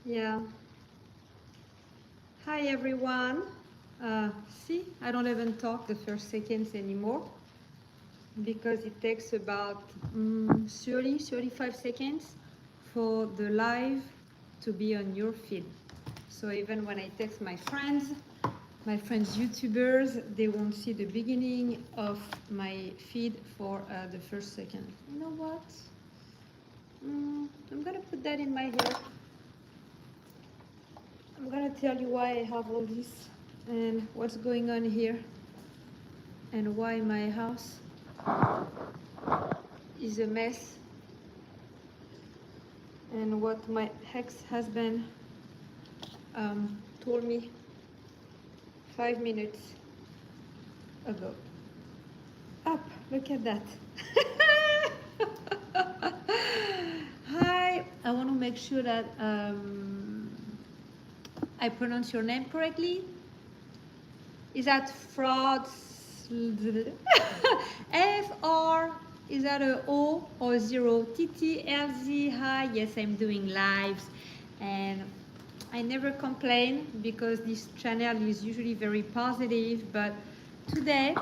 Yeah. Hi everyone. See, I don't even talk the first seconds anymore because it takes about 30, 35 seconds for the live to be on your feed. So even when I text my friends YouTubers, they won't see the beginning of my feed for the first second. You know what? I'm gonna put that in my hair. I'm gonna tell you why I have all this and what's going on here and why my house is a mess and what my ex-husband told me 5 minutes ago. Up, look at that. Hi, I want to make sure that I pronounce your name correctly. Is that fraud? FR, is that a O or zero? TTLZ, hi, yes, I'm doing lives and I never complain because this channel is usually very positive, but today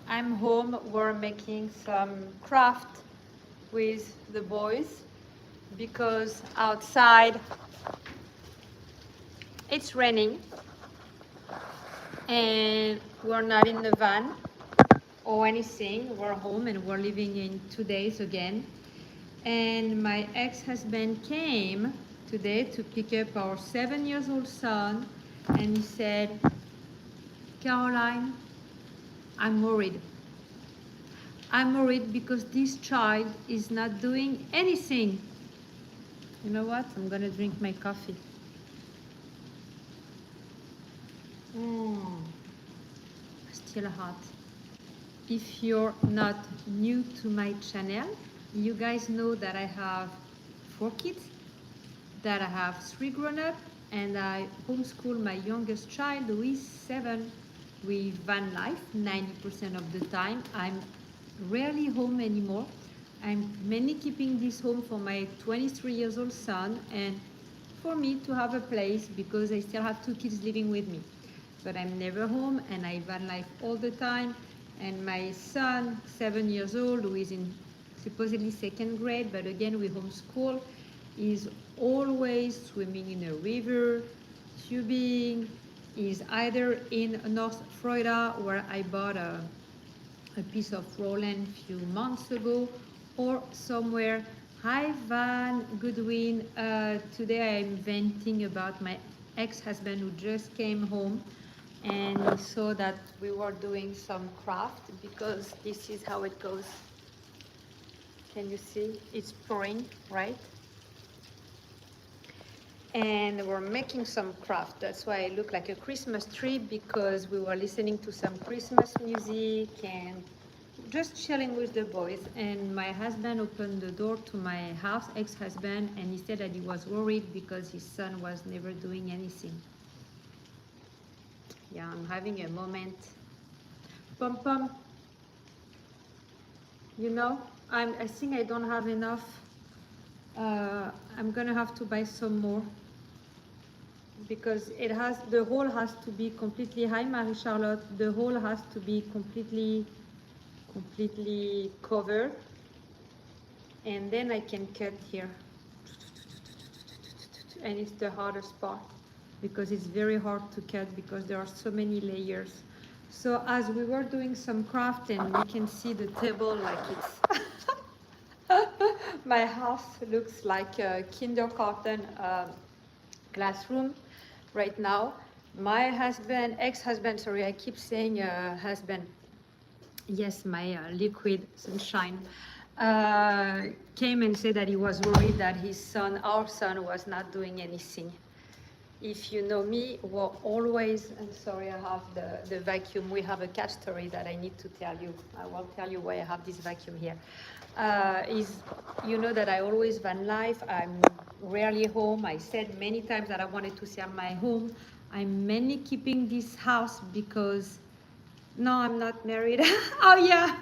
I'm home, we're making some craft with the boys because outside it's raining and we're not in the van or anything. We're home and we're living in 2 days again. And my ex-husband came today to pick up our 7-year-old son, and he said, Caroline, I'm worried. I'm worried because this child is not doing anything. You know what? I'm gonna drink my coffee. Still hot. If you're not new to my channel, you guys know that I have 4 kids, that I have 3 grown-up, and I homeschool my youngest child who is 7 with van life 90% of the time. I'm rarely home anymore. I'm mainly keeping this home for my 23-year-old son and for me to have a place because I still have 2 kids living with me. But I'm never home and I van life all the time. And my son, 7 years old, who is in supposedly 2nd grade, but again we homeschool, is always swimming in a river, tubing, is either in North Florida where I bought a piece of Roland a few months ago, or somewhere. Hi Van Goodwin, today I'm venting about my ex-husband who just came home and he saw that we were doing some craft because this is how it goes. Can you see? It's pouring, right? And we're making some craft. That's why I look like a Christmas tree because we were listening to some Christmas music and just chilling with the boys. And my husband opened the door to my house, ex-husband, and he said that he was worried because his son was never doing anything. Yeah, I'm having a moment. Pom pom, you know, I think I don't have enough. I'm gonna have to buy some more because the hole has to be completely, hi Marie Charlotte, the hole has to be completely covered, and then I can cut here, and it's the hardest part because it's very hard to cut because there are so many layers. So as we were doing some craft, and you can see the table like it's my house looks like a kindergarten classroom right now. My husband, ex-husband, sorry, I keep saying husband. Yes, my liquid sunshine came and said that he was worried that his son, our son, was not doing anything. If you know me, we're always, I'm sorry, I have the vacuum. We have a cat story that I need to tell you. I will tell you why I have this vacuum here. You know that I always van life. I'm rarely home. I said many times that I wanted to sell my home. I'm mainly keeping this house because No, I'm not married. Oh yeah,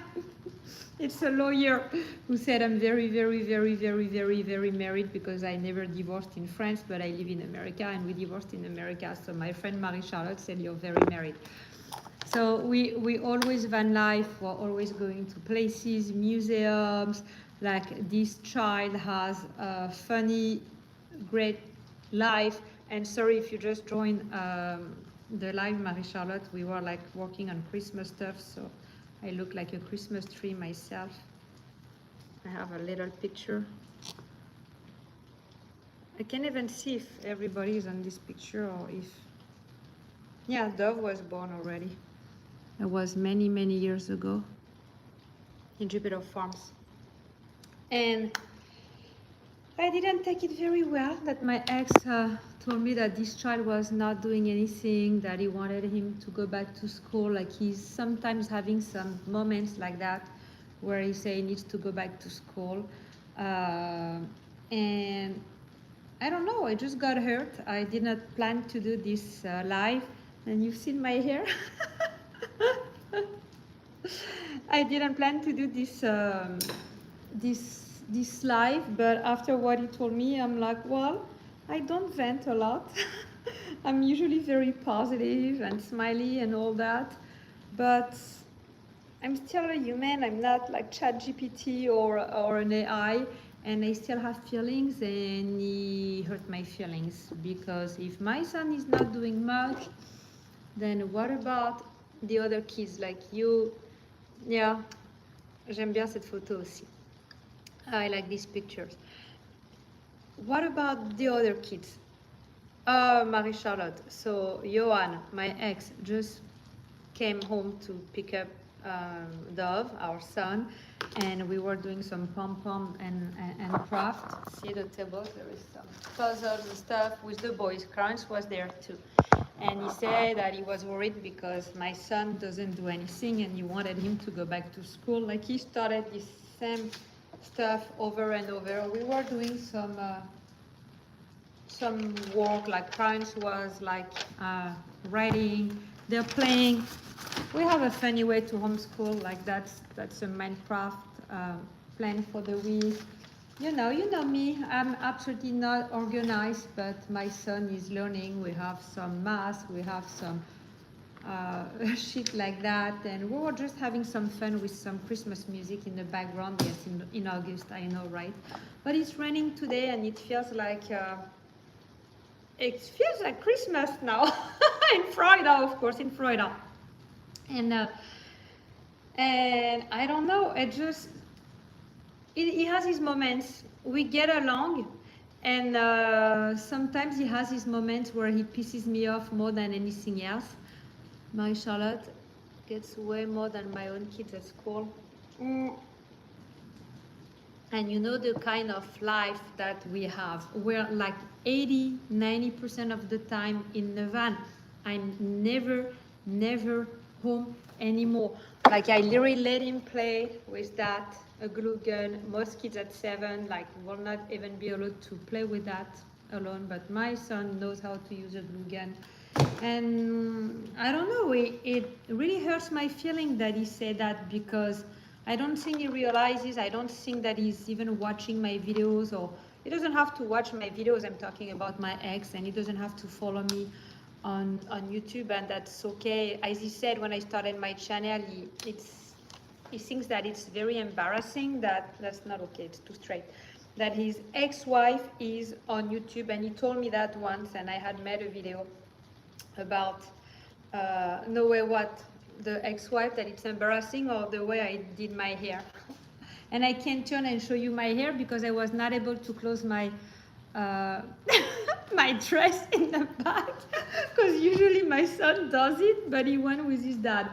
it's a lawyer who said I'm very, very, very, very, very, very married because I never divorced in France, but I live in America and we divorced in America. So my friend Marie-Charlotte said you're very married. So we always van life. We're always going to places, museums. Like this child has a funny, great life. And sorry if you just joined the live, Marie-Charlotte. We were like working on Christmas stuff, so I look like a Christmas tree myself. I have a little picture. I can't even see if everybody is on this picture or if... Yeah, Dove was born already. It was many, many years ago in Jupiter Farms. And I didn't take it very well that my ex told me that this child was not doing anything, that he wanted him to go back to school. Like he's sometimes having some moments like that where he say he needs to go back to school. And I don't know, I just got hurt. I did not plan to do this live. And you've seen my hair? I didn't plan to do this this live, but after what he told me, I'm like, well, I don't vent a lot. I'm usually very positive and smiley and all that, but I'm still a human. I'm not like ChatGPT or an AI, and I still have feelings, and he hurt my feelings because if my son is not doing much, then what about the other kids like you? Yeah, j'aime bien cette photo aussi. I like these pictures. What about the other kids? Marie-Charlotte. So Johan, my ex, just came home to pick up Dove, our son, and we were doing some pom-pom and craft. See the table? There is some puzzles and stuff with the boys. Crunch was there too. And he said that he was worried because my son doesn't do anything and he wanted him to go back to school. Like he started this same stuff over and over. We were doing some work, like Crunch was like writing, they're playing. We have a funny way to homeschool, like that's a Minecraft plan for the week. You know me, I'm absolutely not organized, but my son is learning. We have some math, we have some shit like that, and we were just having some fun with some Christmas music in the background. Yes, in August, I know, right? But it's raining today, and it feels like Christmas now in Florida, of course, in Florida, and I don't know, he has his moments. We get along, and sometimes he has his moments where he pisses me off more than anything else. Marie-Charlotte gets way more than my own kids at school. And you know the kind of life that we have. We're like 80-90% of the time in the van. I'm never home anymore. Like I literally let him play with that, a glue gun. Most kids at 7 like will not even be allowed to play with that alone, but my son knows how to use a glue gun. And I don't know, it really hurts my feeling that he said that, because I don't think he realizes, I don't think that he's even watching my videos, or he doesn't have to watch my videos. I'm talking about my ex, and he doesn't have to follow me on YouTube, and that's okay. As he said when I started my channel, he thinks that it's very embarrassing. That's not okay, it's too straight. That his ex-wife is on YouTube, and he told me that once, and I had made a video about no way what, the ex-wife, that it's embarrassing, or the way I did my hair. And I can't turn and show you my hair because I was not able to close my my dress in the back, because usually my son does it, but he went with his dad.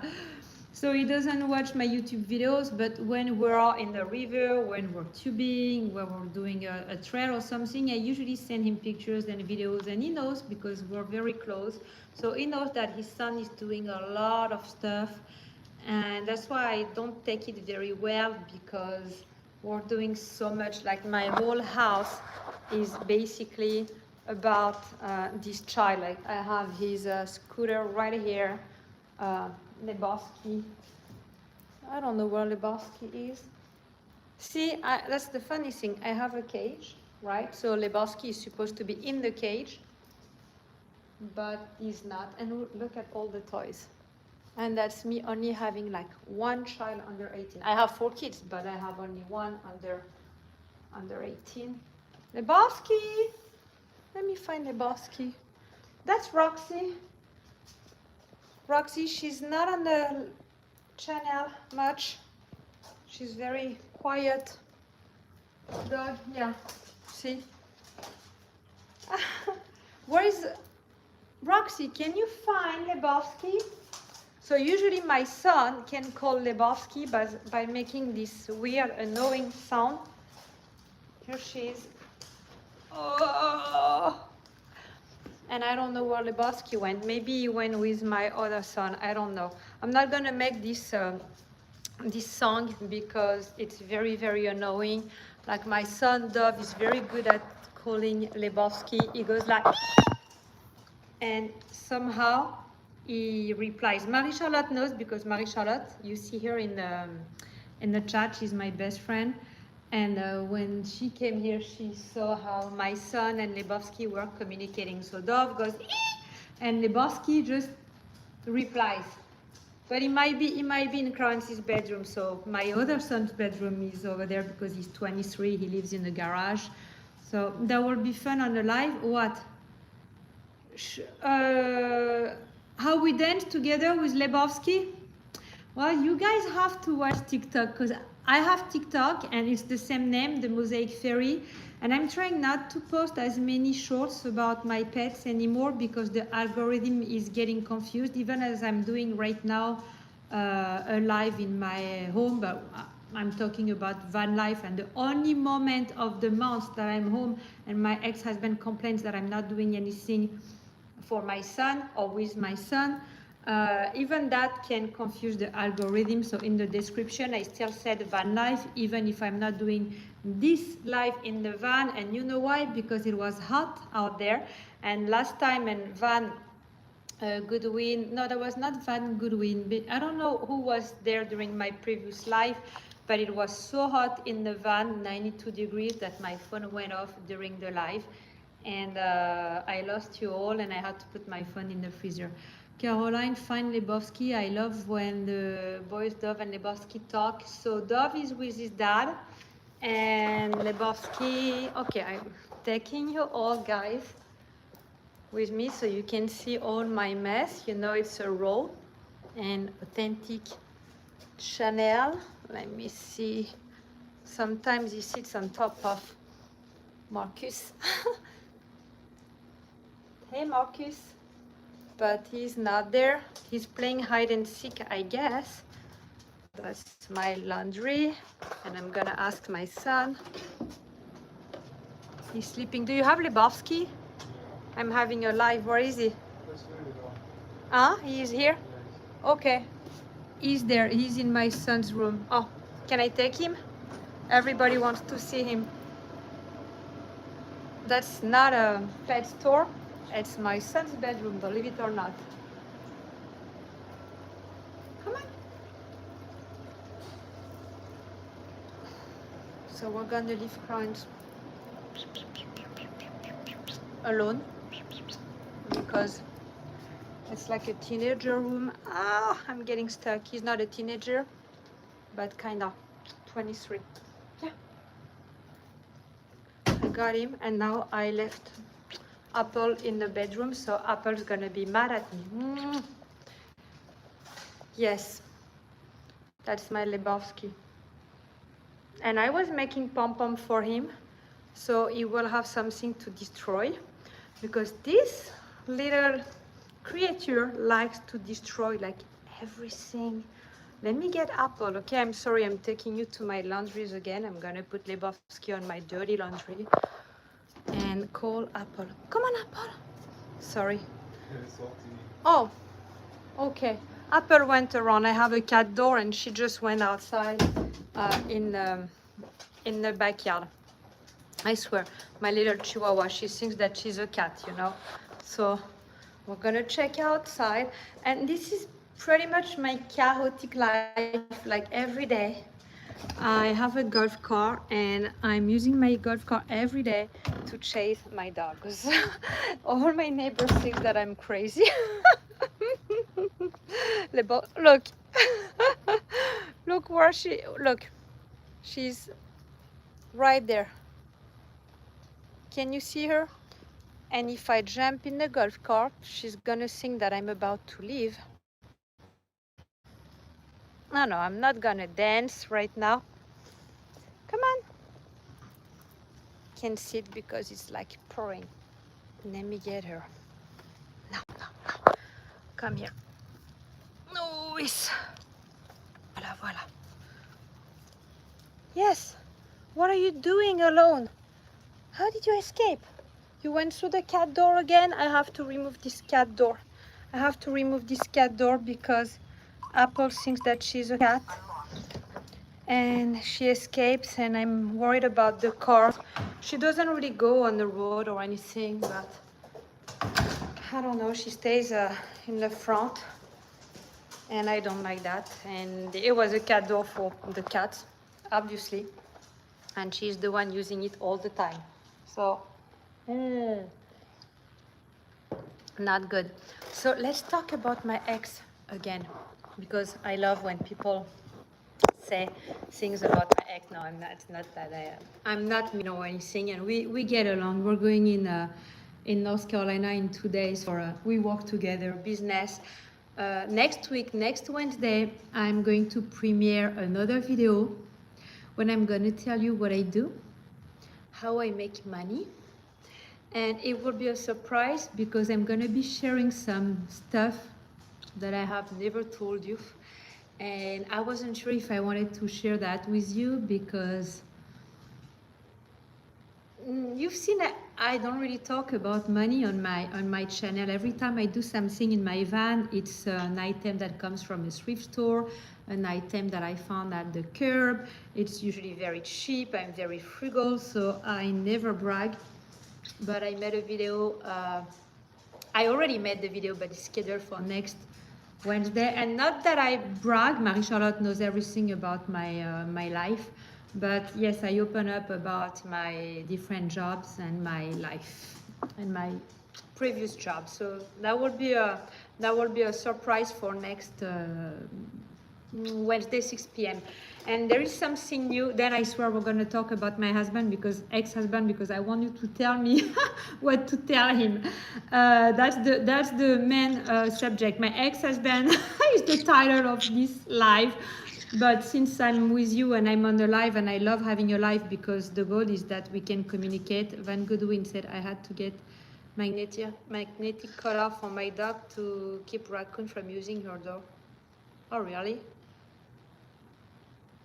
So he doesn't watch my YouTube videos, but when we're in the river, when we're tubing, when we're doing a trail or something, I usually send him pictures and videos, and he knows because we're very close. So he knows that his son is doing a lot of stuff, and that's why I don't take it very well, because we're doing so much. Like my whole house is basically about this child. Like I have his scooter right here. Lebowski. I don't know where Lebowski is. See, that's the funny thing. I have a cage, right? So Lebowski is supposed to be in the cage, but he's not. And look at all the toys. And that's me only having like one child under 18. I have 4 kids, but I have only one under 18. Lebowski! Let me find Lebowski. That's Roxy. Roxy, she's not on the channel much. She's very quiet dog. Yeah, see? Where is Roxy? Can you find Lebowski? So usually my son can call Lebowski by making this weird, annoying sound. Here she is. Oh. And I don't know where Lebowski went. Maybe he went with my other son. I don't know. I'm not gonna make this this song because it's very, very annoying. Like my son Dove is very good at calling Lebowski. He goes like, and somehow he replies. Marie-Charlotte knows because Marie-Charlotte, you see her in the chat, she's my best friend. And when she came here, she saw how my son and Lebowski were communicating. So Dove goes, and Lebowski just replies. But it might be in Clarence's bedroom. So my other son's bedroom is over there because he's 23. He lives in the garage. So that will be fun on the live. What? How we dance together with Lebowski? Well, you guys have to watch TikTok because I have TikTok and it's the same name, the Mosaic Fairy. And I'm trying not to post as many shorts about my pets anymore because the algorithm is getting confused, even as I'm doing right now a live in my home. But I'm talking about van life, and the only moment of the month that I'm home and my ex-husband complains that I'm not doing anything for my son or with my son, even that can confuse the algorithm. So in the description, I still said van life, even if I'm not doing this live in the van. And you know why? Because it was hot out there. And last time in Van Goodwin, no, that was not Van Goodwin, but I don't know who was there during my previous live, but it was so hot in the van, 92 degrees, that my phone went off during the live. And I lost you all, and I had to put my phone in the freezer. Caroline, find Lebowski. I love when the boys Dove and Lebowski talk. So Dove is with his dad, and Lebowski. Okay, I'm taking you all guys with me so you can see all my mess. You know it's a raw and authentic Chanel. Let me see. Sometimes he sits on top of Marcus. Hey Marcus, but he's not there. He's playing hide and seek, I guess. That's my laundry, and I'm gonna ask my son. He's sleeping. Do you have Lebowski? I'm having a live. Where is he? He is here? Okay. He's there. He's in my son's room. Oh, can I take him? Everybody wants to see him. That's not a pet store. It's my son's bedroom, believe it or not. Come on. So we're gonna leave Crunch alone because it's like a teenager room. I'm getting stuck. He's not a teenager, but kind of 23. Yeah. I got him, and now I left Apple in the bedroom, so Apple's gonna be mad at me. Yes, that's my Lebowski. And I was making pom-pom for him, so he will have something to destroy, because this little creature likes to destroy like everything. Let me get Apple. Okay, I'm sorry, I'm taking you to my laundries again. I'm gonna put Lebowski on my dirty laundry and call Apple. Come on, Apple. Sorry. Oh, okay. Apple went around. I have a cat door, and she just went outside in the backyard. I swear, my little Chihuahua, she thinks that she's a cat, you know. So we're gonna check outside, and this is pretty much my chaotic life, like every day. I have a golf car and I'm using my golf car every day to chase my dogs. All my neighbors think that I'm crazy. Look, look where look, she's right there. Can you see her? And if I jump in the golf cart, she's gonna think that I'm about to leave. No, I'm not gonna dance right now. Come on. Can't sit because it's like pouring. Let me get her. No, no, no. Come here. No, it's... Voilà, voilà. Yes. What are you doing alone? How did you escape? You went through the cat door again? I have to remove this cat door. I have to remove this cat door because Apple thinks that she's a cat. And she escapes and I'm worried about the car. She doesn't really go on the road or anything, but I don't know, she stays in the front and I don't like that. And it was a cat door for the cat, obviously, and she's the one using it all the time. So, not good. So let's talk about my ex again, because I love when people say things about my ex. No, I'm not. It's not that I'm not mean or anything, and we get along. We're going in North Carolina in 2 days for we work together business. Next week, next Wednesday, I'm going to premiere another video when I'm going to tell you what I do, how I make money, and it will be a surprise because I'm going to be sharing some stuff that I have never told you. And I wasn't sure if I wanted to share that with you because you've seen that I don't really talk about money on my channel. Every time I do something in my van, it's an item that comes from a thrift store, an item that I found at the curb. It's usually very cheap. I'm very frugal, so I never brag. But I made a video. I already made the video, but it's scheduled for next Wednesday. And not that I brag, Marie-Charlotte knows everything about my life. But yes, I open up about my different jobs and my life and my previous job. So that will be a surprise for next Wednesday 6 p.m. And there is something new. Then I swear we're going to talk about my husband, because ex-husband, because I want you to tell me what to tell him. That's the main subject. My ex-husband is the title of this live. But since I'm with you and I'm on the live, and I love having a live because the goal is that we can communicate. Van Goodwin said I had to get magnetic collar for my dog to keep raccoon from using her door. Oh, really?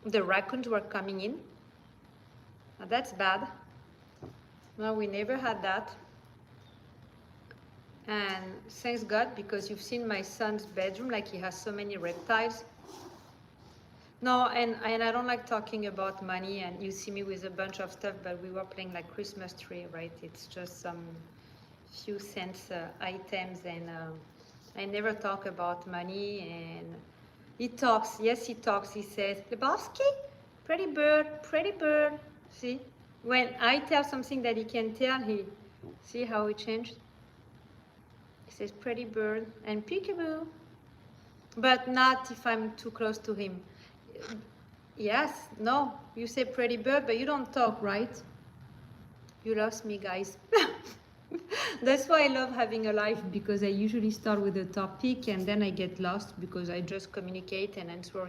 The raccoons were coming in? Now that's bad. No, we never had that. And thanks God, because you've seen my son's bedroom, like he has so many reptiles. No, and I don't like talking about money, and you see me with a bunch of stuff, but we were playing like Christmas tree, right? It's just some few cents items, and I never talk about money. And he talks, yes, he talks. He says, Lebowski, pretty bird, see? When I tell something that he can tell, see how he changed? He says, pretty bird, and peekaboo. But not if I'm too close to him. Yes, no, you say pretty bird, but you don't talk, right? You lost me, guys. That's why I love having a live, because I usually start with a topic and then I get lost because I just communicate and answer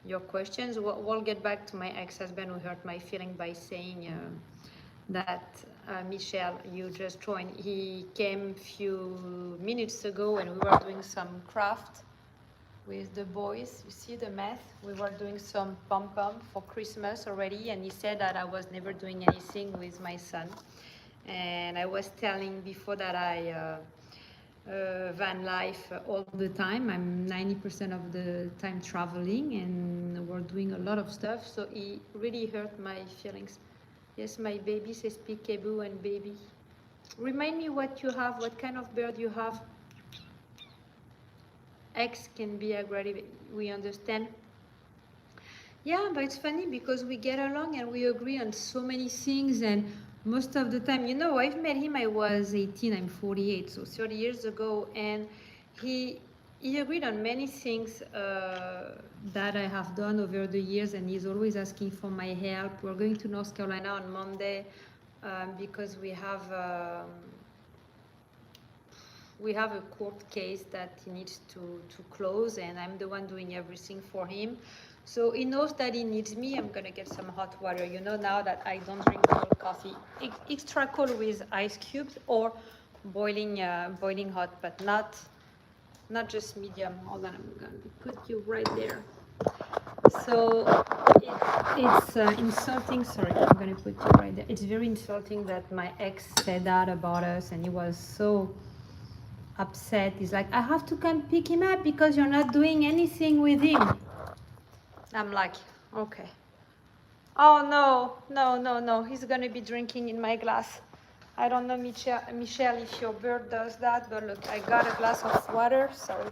your questions. We'll get back to my ex-husband who hurt my feeling by saying that Michelle, you just joined. He came a few minutes ago and we were doing some craft with the boys. You see the math? We were doing some pom-pom for Christmas already, and he said that I was never doing anything with my son. And I was telling before that I van life all the time. I'm 90% of the time traveling, and we're doing a lot of stuff. So he really hurt my feelings. Yes, my baby says peekaboo and baby. Remind me what you have, what kind of bird you have. ex can be aggravated. We understand. Yeah, but it's funny because we get along and we agree on so many things, and most of the time, you know, I've met him, I was 18, I'm 48, so 30 years ago, and he agreed on many things that I have done over the years, and he's always asking for my help. We're going to North Carolina on Monday because we have a court case that he needs to close, and I'm the one doing everything for him. So he knows that he needs me. I'm gonna get some hot water. You know now that I don't drink cold coffee. Extra cold with ice cubes or boiling hot, but not just medium. Hold on, I'm gonna put you right there. So it's insulting. Sorry, I'm gonna put you right there. It's very insulting that my ex said that about us, and he was so upset. He's like, I have to come pick him up because you're not doing anything with him. I'm like, okay. Oh no, he's gonna be drinking in my glass. I don't know, Michelle, if your bird does that, but look, I got a glass of water, sorry,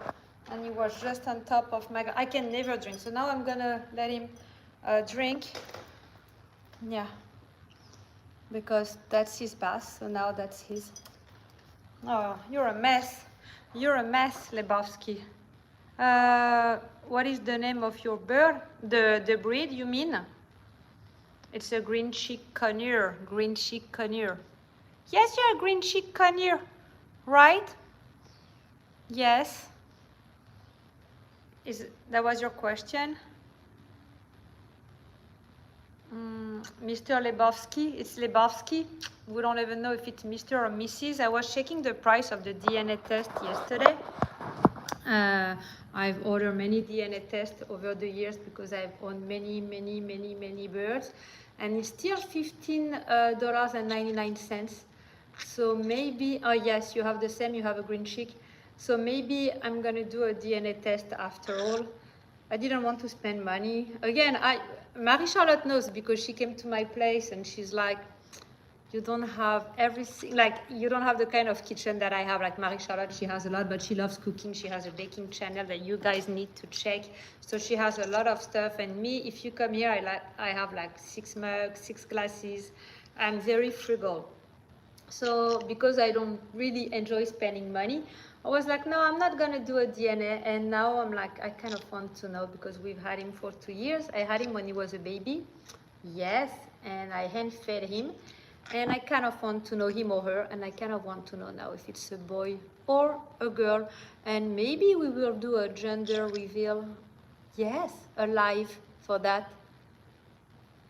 and he was just on top of my, I can never drink, so now I'm gonna let him drink. Yeah, because that's his bath, so now that's his. Oh, you're a mess. You're a mess, Lebowski. What is the name of your bird? The breed, you mean? It's a green cheek conure. Green cheek conure. Yes, you're a green cheek conure, right? Yes. That was your question? Mr. Lebowski, it's Lebowski. We don't even know if it's Mr. or Mrs. I was checking the price of the DNA test yesterday. I've ordered many DNA tests over the years because I've owned many birds, and it's still $15.99. So maybe, oh yes, you have the same, you have a green cheek. So maybe I'm gonna do a DNA test after all. I didn't want to spend money. Again, Marie-Charlotte knows because she came to my place and she's like, you don't have everything, like you don't have the kind of kitchen that I have. Like Marie-Charlotte, she has a lot, but she loves cooking. She has a baking channel that you guys need to check. So she has a lot of stuff. And me, if you come here, I have like 6 mugs, 6 glasses. I'm very frugal. So because I don't really enjoy spending money, I was like, no, I'm not gonna do a DNA. And now I'm like, I kind of want to know because we've had him for 2 years. I had him when he was a baby. Yes, and I hand fed him. And I kind of want to know him or her, and I kind of want to know now if it's a boy or a girl. And maybe we will do a gender reveal. Yes, a live for that.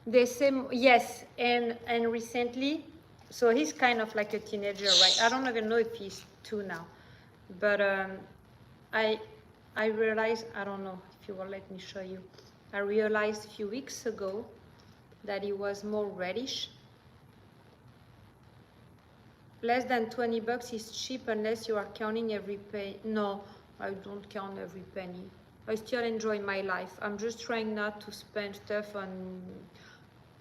The same, yes, and recently, so he's kind of like a teenager, right? I don't even know if he's 2 now, but I realized, I don't know if you will let me show you. I realized a few weeks ago that he was more reddish. Less than 20 bucks is cheap unless you are counting every penny. No, I don't count every penny. I still enjoy my life. I'm just trying not to spend stuff on...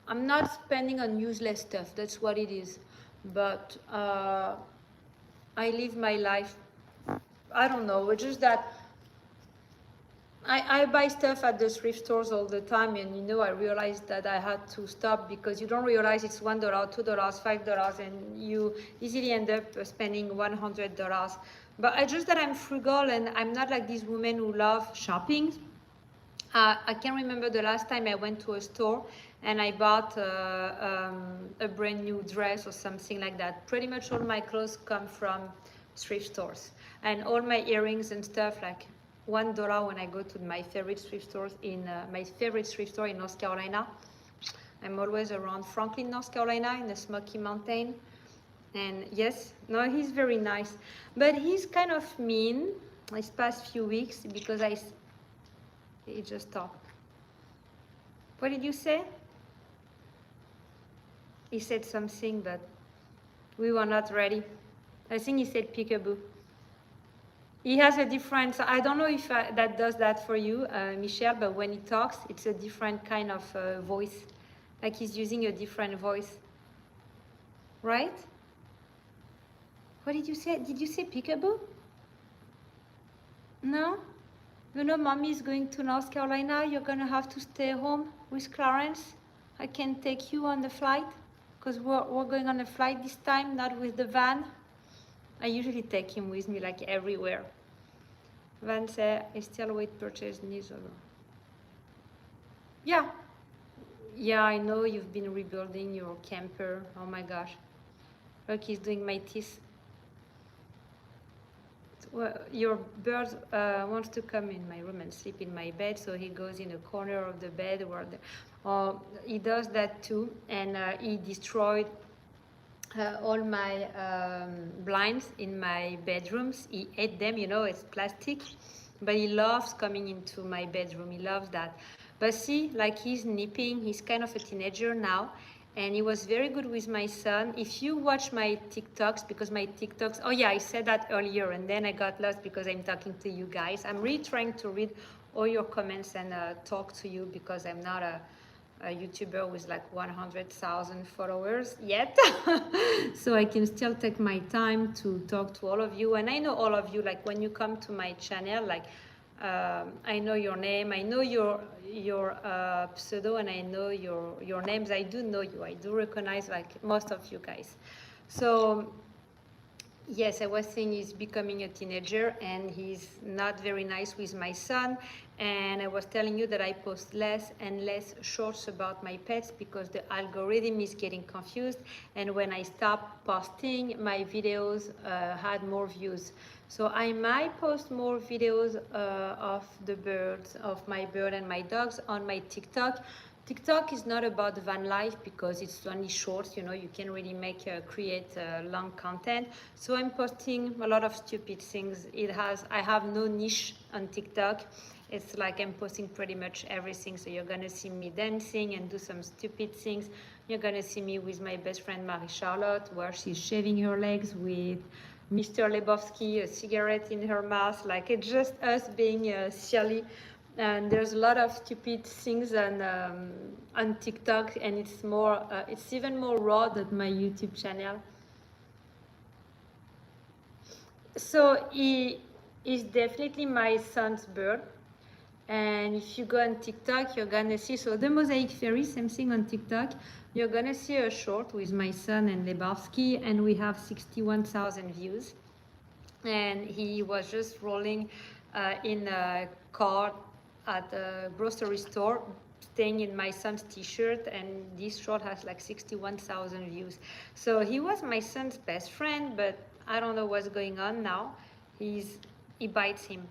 I'm not spending on useless stuff. That's what it is. But I live my life. I don't know. It's just that I buy stuff at the thrift stores all the time, and you know, I realized that I had to stop because you don't realize it's $1, $2, $5, and you easily end up spending $100. But I just that I'm frugal and I'm not like these women who love shopping. I can't remember the last time I went to a store and I bought a brand new dress or something like that. Pretty much all my clothes come from thrift stores, and all my earrings and stuff, like $1 when I go to my favorite thrift store in North Carolina. I'm always around Franklin, North Carolina, in the Smoky Mountain. And yes, no, he's very nice, but he's kind of mean these past few weeks because he just talked. What did you say? He said something, but we were not ready. I think he said peekaboo. He has a different, I don't know if that does that for you, Michelle, but when he talks, it's a different kind of voice. Like he's using a different voice. Right? What did you say? Did you say peekaboo? No? you know, mommy is going to North Carolina. You're going to have to stay home with Clarence. I can take you on the flight because we're going on a flight this time, not with the van. I usually take him with me like everywhere. Van said, I still wait purchase needs over. Yeah. Yeah, I know you've been rebuilding your camper. Oh my gosh. Look, he's doing my teeth. Well, your bird wants to come in my room and sleep in my bed, so he goes in a corner of the bed where he does that too, and he destroyed all my blinds in my bedrooms. He ate them, you know, it's plastic, but he loves coming into my bedroom. He loves that. But see, like he's nipping, he's kind of a teenager now, and he was very good with my son. If you watch my TikToks, because my TikToks, oh yeah, I said that earlier, and then I got lost because I'm talking to you guys. I'm really trying to read all your comments and talk to you because I'm not a YouTuber with like 100,000 followers yet. So I can still take my time to talk to all of you. And I know all of you, like when you come to my channel, like I know your name, I know your pseudo, and I know your names. I do know you. I do recognize like most of you guys. So yes, I was saying he's becoming a teenager and he's not very nice with my son. And I was telling you that I post less and less shorts about my pets because the algorithm is getting confused. And when I stopped posting, my videos had more views. So I might post more videos of the birds, of my bird and my dogs on my TikTok. TikTok is not about van life because it's only shorts, you know, you can really create long content. So I'm posting a lot of stupid things. I have no niche on TikTok. It's like I'm posting pretty much everything. So you're gonna see me dancing and do some stupid things. You're gonna see me with my best friend Marie-Charlotte, where she's shaving her legs with Mr. Lebowski, a cigarette in her mouth. Like it's just us being silly. And there's a lot of stupid things on TikTok, and it's even more raw than my YouTube channel. So he is definitely my son's bird. And if you go on TikTok, you're gonna see, so the Mosaic Fairy, same thing on TikTok. You're gonna see a short with my son and Lebowski, and we have 61,000 views. And he was just rolling in a car at a grocery store, staying in my son's t-shirt, and this short has like 61,000 views. So he was my son's best friend, but I don't know what's going on now. He bites him.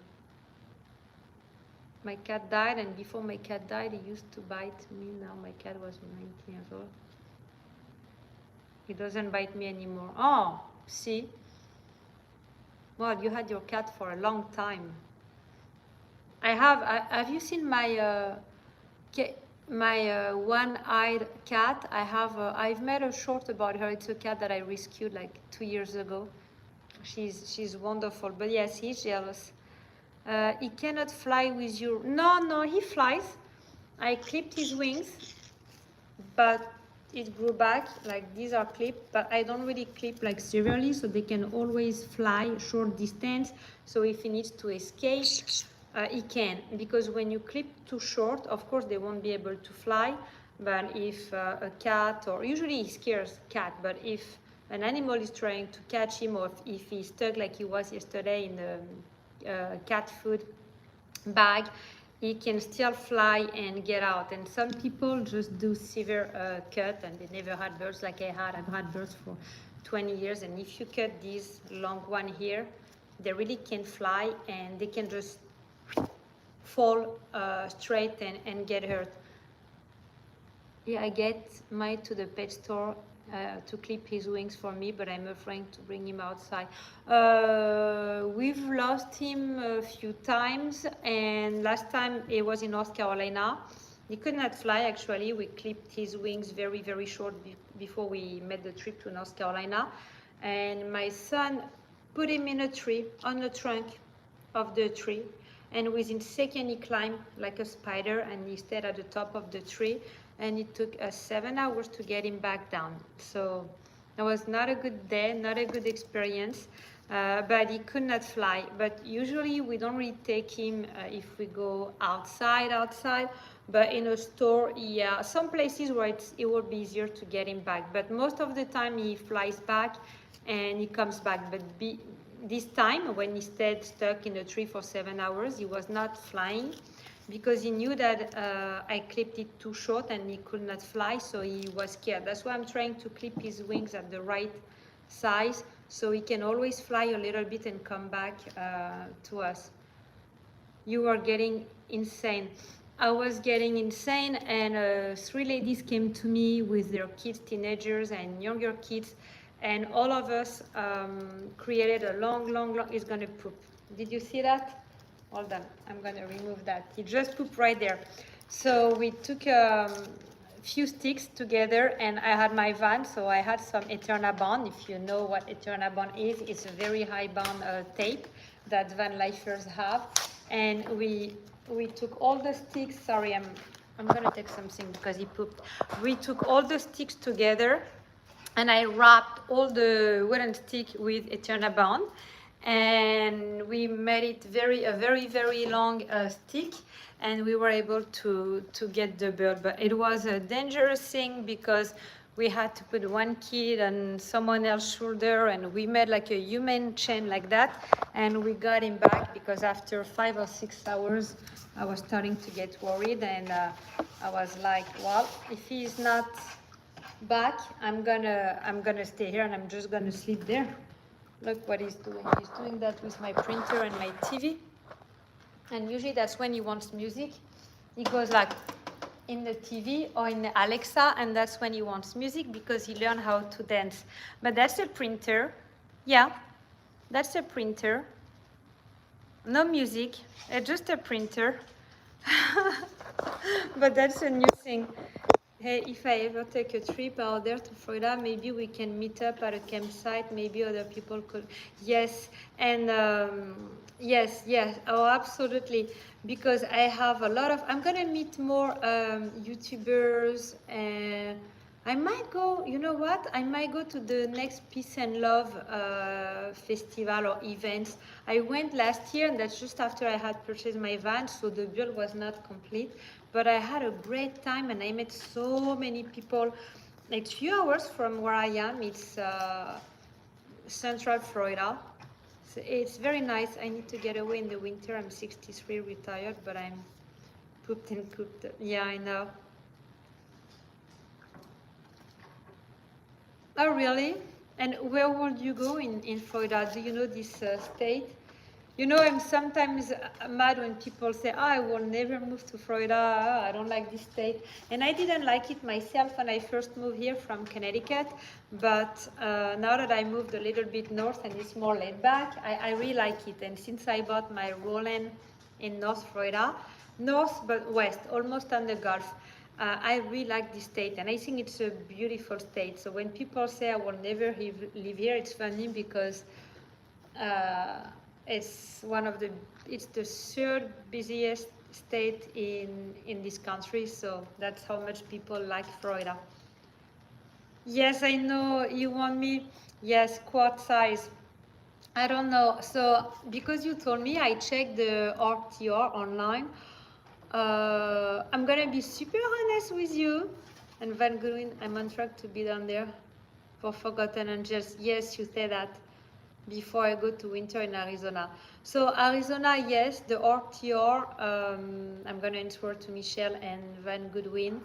My cat died, and before my cat died, he used to bite me. Now my cat was 19 years old. He doesn't bite me anymore. Oh, see? Well, you had your cat for a long time. Have you seen my one-eyed cat? I've made a short about her. It's a cat that I rescued like 2 years ago. She's wonderful, but yes, he's jealous. He cannot fly with you. No, he flies. I clipped his wings, but it grew back. Like these are clipped, but I don't really clip like severely, so they can always fly short distance. So if he needs to escape, he can. Because when you clip too short, of course they won't be able to fly. But if a cat, or usually he scares cat, but if an animal is trying to catch him, or if he's stuck like he was yesterday in the cat food bag, he can still fly and get out. And some people just do severe cut, and they never had birds like I had. I've had birds for 20 years, and if you cut this long one here, they really can fly, and they can just fall straight and get hurt. Yeah, I get mine to the pet store to clip his wings for me, but I'm afraid to bring him outside. We've lost him a few times, and last time it was in North Carolina. He could not fly, actually. We clipped his wings very, very short before we made the trip to North Carolina. And my son put him in a tree, on the trunk of the tree. And within seconds, he climbed like a spider, and he stayed at the top of the tree. And it took us 7 hours to get him back down. So It was not a good day, not a good experience, but he could not fly. But usually we don't really take him if we go outside. But in a store, yeah, some places where it will be easier to get him back. But most of the time he flies back and he comes back. But this time, when he stayed stuck in a tree for 7 hours, he was not flying because he knew that I clipped it too short and he could not fly, so he was scared. That's why I'm trying to clip his wings at the right size so he can always fly a little bit and come back to us. You are getting insane. I was getting insane, and 3 ladies came to me with their kids, teenagers and younger kids, and all of us created a long, it's gonna poop. Did you see that? Hold on, I'm gonna remove that. He just pooped right there. So we took few sticks together, and I had my van, so I had some Eterna bond. If you know what Eterna bond is, it's a very high bond tape that van lifers have. And we took all the sticks. Sorry, I'm gonna take something because he pooped. We took all the sticks together, and I wrapped all the wooden stick with Eterna bond, and we made it a very long stick, and we were able to get the bird. But it was a dangerous thing because we had to put one kid on someone else's shoulder, and we made like a human chain like that, and we got him back because after 5 or 6 hours I was starting to get worried, and I was like, well, if he's not back, I'm gonna stay here and I'm just gonna sleep there. Look what he's doing. He's doing that with my printer and my TV. And usually that's when he wants music. He goes like in the TV or in the Alexa, and that's when he wants music because he learned how to dance. But that's a printer. Yeah, that's a printer. No music, just a printer. But that's a new thing. Hey, if I ever take a trip out there to Florida, maybe we can meet up at a campsite. Maybe other people could. Yes, and yes, oh, absolutely. Because I have a lot of. I'm gonna meet more YouTubers, and I might go. You know what? I might go to the next Peace and Love festival or events. I went last year, and that's just after I had purchased my van, so the build was not complete. But I had a great time, and I met so many people. It's a few hours from where I am. It's Central Florida. So it's very nice. I need to get away in the winter. I'm 63, retired, but I'm pooped and cooped. Yeah, I know. Oh, really? And where would you go in Florida? Do you know this state? You know, I'm sometimes mad when people say, oh, I will never move to Florida. Oh, I don't like this state. And I didn't like it myself when I first moved here from Connecticut. But now that I moved a little bit north and it's more laid back, I really like it. And since I bought my Roland in North Florida, north but west, almost on the Gulf, I really like this state. And I think it's a beautiful state. So when people say I will never live here, it's funny because it's the third busiest state in this country, so that's how much people like Florida. Yes, I know you want me. Yes, quad size. I don't know. So because you told me, I checked the RTR online. I'm gonna be super honest with you. And Van Goodwin, I'm on track to be down there for Forgotten Angels. Yes, you say that. Before I go to winter in Arizona. So Arizona, yes, the RTR, I'm going to answer to Michelle and Van Goodwin.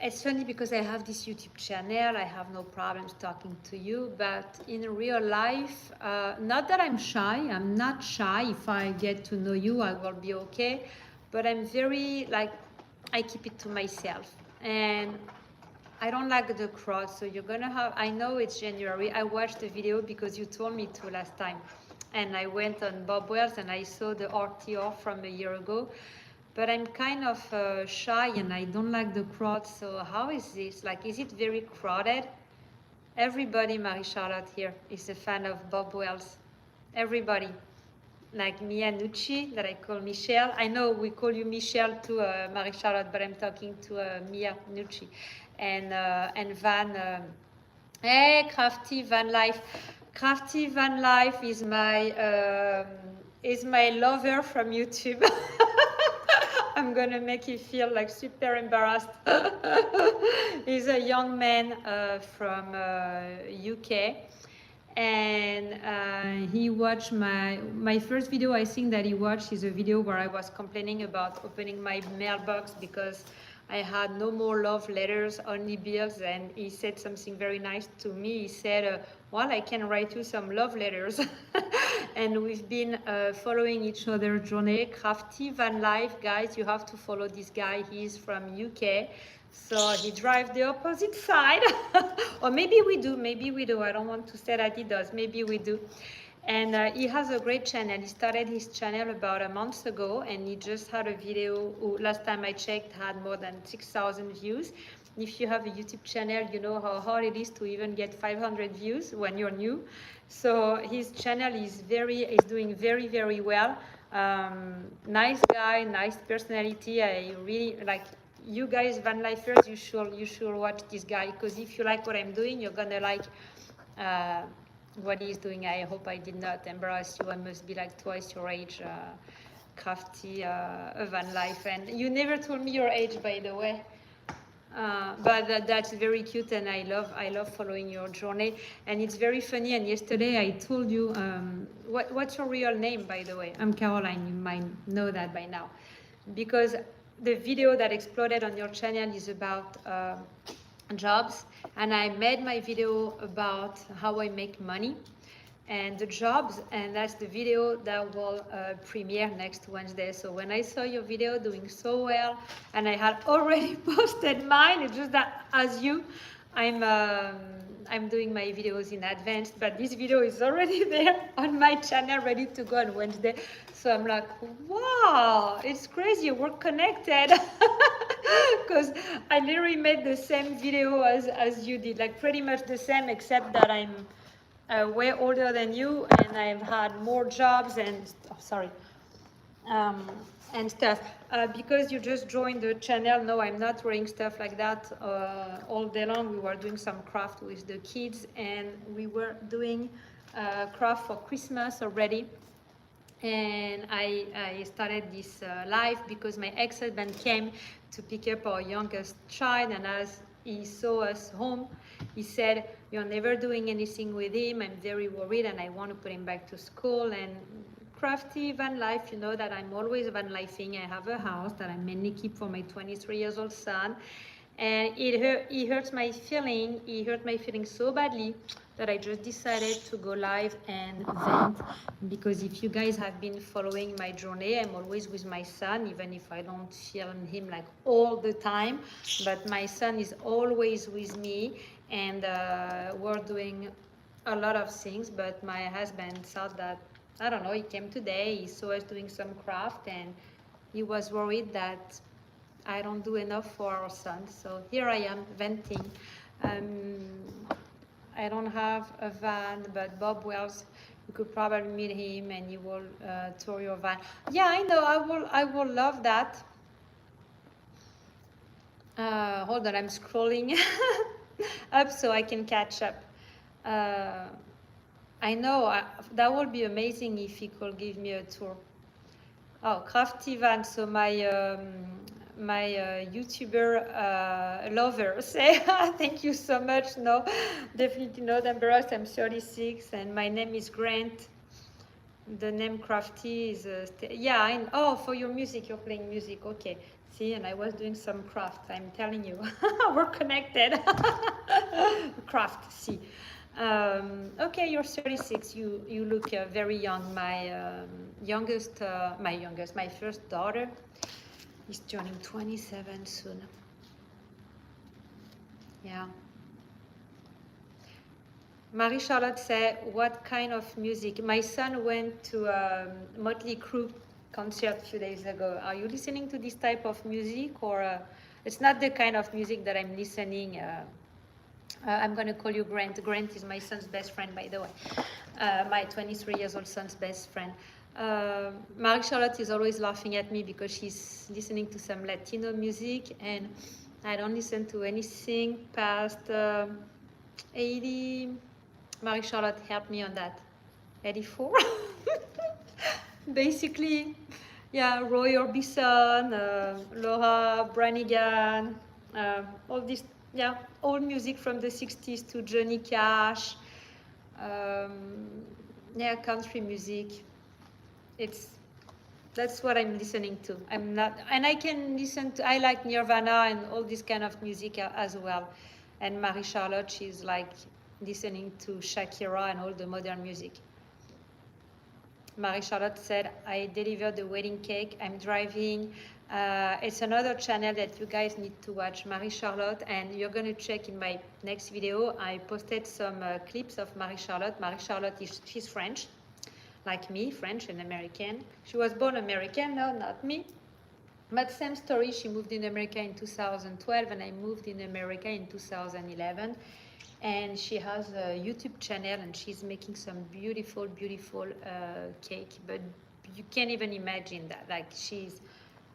It's funny because I have this YouTube channel, I have no problems talking to you, but in real life, not that I'm shy, I'm not shy. If I get to know you, I will be okay, but I'm very, I keep it to myself. And I don't like the crowd, so you're gonna have, I know it's January, I watched the video because you told me to last time. And I went on Bob Wells and I saw the RTR from a year ago. But I'm kind of shy and I don't like the crowd, so how is this? Like, is it very crowded? Everybody, Marie-Charlotte here, is a fan of Bob Wells. Everybody. Like Mia Nucci, that I call Michelle. I know we call you Michelle to Marie-Charlotte, but I'm talking to Mia Nucci. And Van Hey, Crafty Van Life. Crafty Van Life is my lover from YouTube. I'm gonna make you feel like super embarrassed. He's a young man from UK, and he watched my first video. I think that he watched is a video where I was complaining about opening my mailbox because I had no more love letters, only bills, and he said something very nice to me. He said, well, I can write you some love letters. And we've been following each other journey. Crafty Van Life, guys, you have to follow this guy. He's from UK. So he drives the opposite side. Or maybe we do. I don't want to say that he does. Maybe we do. And he has a great channel. He started his channel about a month ago, and he just had a video, last time I checked, had more than 6,000 views. If you have a YouTube channel, you know how hard it is to even get 500 views when you're new. So his channel is doing very, very well. Nice guy, nice personality. I really like. You guys, van lifers, you should watch this guy, because if you like what I'm doing, you're gonna like what he's doing. I hope I did not embarrass you. I must be like twice your age, Crafty Van Life. And you never told me your age, by the way. But that's very cute, and I love following your journey. And it's very funny. And yesterday I told you, what's your real name, by the way? I'm Caroline. You might know that by now, because the video that exploded on your channel is about jobs, and I made my video about how I make money and the jobs, and that's the video that will premiere next Wednesday. So when I saw your video doing so well, and I had already posted mine, it's just that as you, I'm doing my videos in advance, but this video is already there on my channel, ready to go on Wednesday. So I'm like, wow, it's crazy, we're connected. Because I literally made the same video as you did, like pretty much the same, except that I'm way older than you, and I've had more jobs and and stuff. Because you just joined the channel, no, I'm not wearing stuff like that all day long. We were doing some craft with the kids, and we were doing craft for Christmas already. And I started this live because my ex-husband came to pick up our youngest child, and as he saw us home, he said, "You're never doing anything with him. I'm very worried, and I want to put him back to school." And Crafty Van Life, you know that I'm always van lifing. I have a house that I mainly keep for my 23 years old son, and he hurts my feeling. He hurt my feelings so badly that I just decided to go live and vent. Because if you guys have been following my journey, I'm always with my son, even if I don't film him like all the time. But my son is always with me, and we're doing a lot of things. But my husband thought that, I don't know, he came today, he saw us doing some craft, and he was worried that I don't do enough for our son. So here I am venting. I don't have a van, but Bob Wells, you could probably meet him and he will tour your van. Yeah, I know, I will love that. Hold on, I'm scrolling up so I can catch up. I know, that would be amazing if he could give me a tour. Oh, Crafty Van, so my YouTuber lover say thank you so much. No, definitely not embarrassed. I'm 36 and my name is Grant. The name Crafty is yeah. Oh, for your music, you're playing music. Okay, see, and I was doing some craft. I'm telling you, we're connected. Craft, see. Okay, you're 36. You look very young. My first daughter is turning 27 soon. Yeah. Marie Charlotte said, "What kind of music?" My son went to a Motley Crue concert a few days ago. Are you listening to this type of music, or it's not the kind of music that I'm listening? I'm going to call you Grant. Grant is my son's best friend, by the way. My 23 years old son's best friend. Marie Charlotte is always laughing at me because she's listening to some Latino music, and I don't listen to anything past 80. Marie-Charlotte helped me on that. 84. Basically, yeah, Roy Orbison, Laura Branigan, all this, yeah, old music from the 60s to Johnny Cash, yeah, country music. That's what I'm listening to. I'm not, and I can listen to, I like Nirvana and all this kind of music as well. And Marie-Charlotte, she's like listening to Shakira and all the modern music. Marie-Charlotte said, I delivered the wedding cake. I'm driving. It's another channel that you guys need to watch, Marie-Charlotte, and you're going to check in my next video. I posted some clips of Marie-Charlotte. Marie-Charlotte, she's French, like me, French and American. She was born American, no, not me. But same story, she moved in America in 2012 and I moved in America in 2011. And she has a YouTube channel and she's making some beautiful, beautiful cake. But you can't even imagine that. Like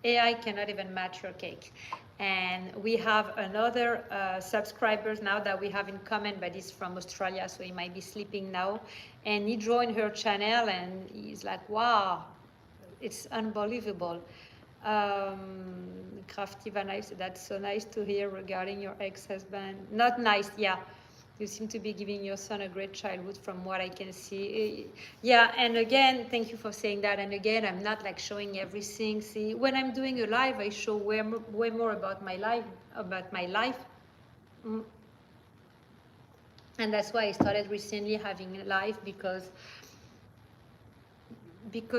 AI cannot even match her cake. And we have another subscribers now that we have in common, but he's from Australia, so he might be sleeping now. And he joined her channel and he's like, wow, it's unbelievable. Crafty vanlife, that's so nice to hear regarding your ex-husband. Not nice, yeah. You seem to be giving your son a great childhood from what I can see. Yeah, and again, thank you for saying that. And again, I'm not like showing everything. See, when I'm doing a live, I show way more about my life, And that's why I started recently having a live because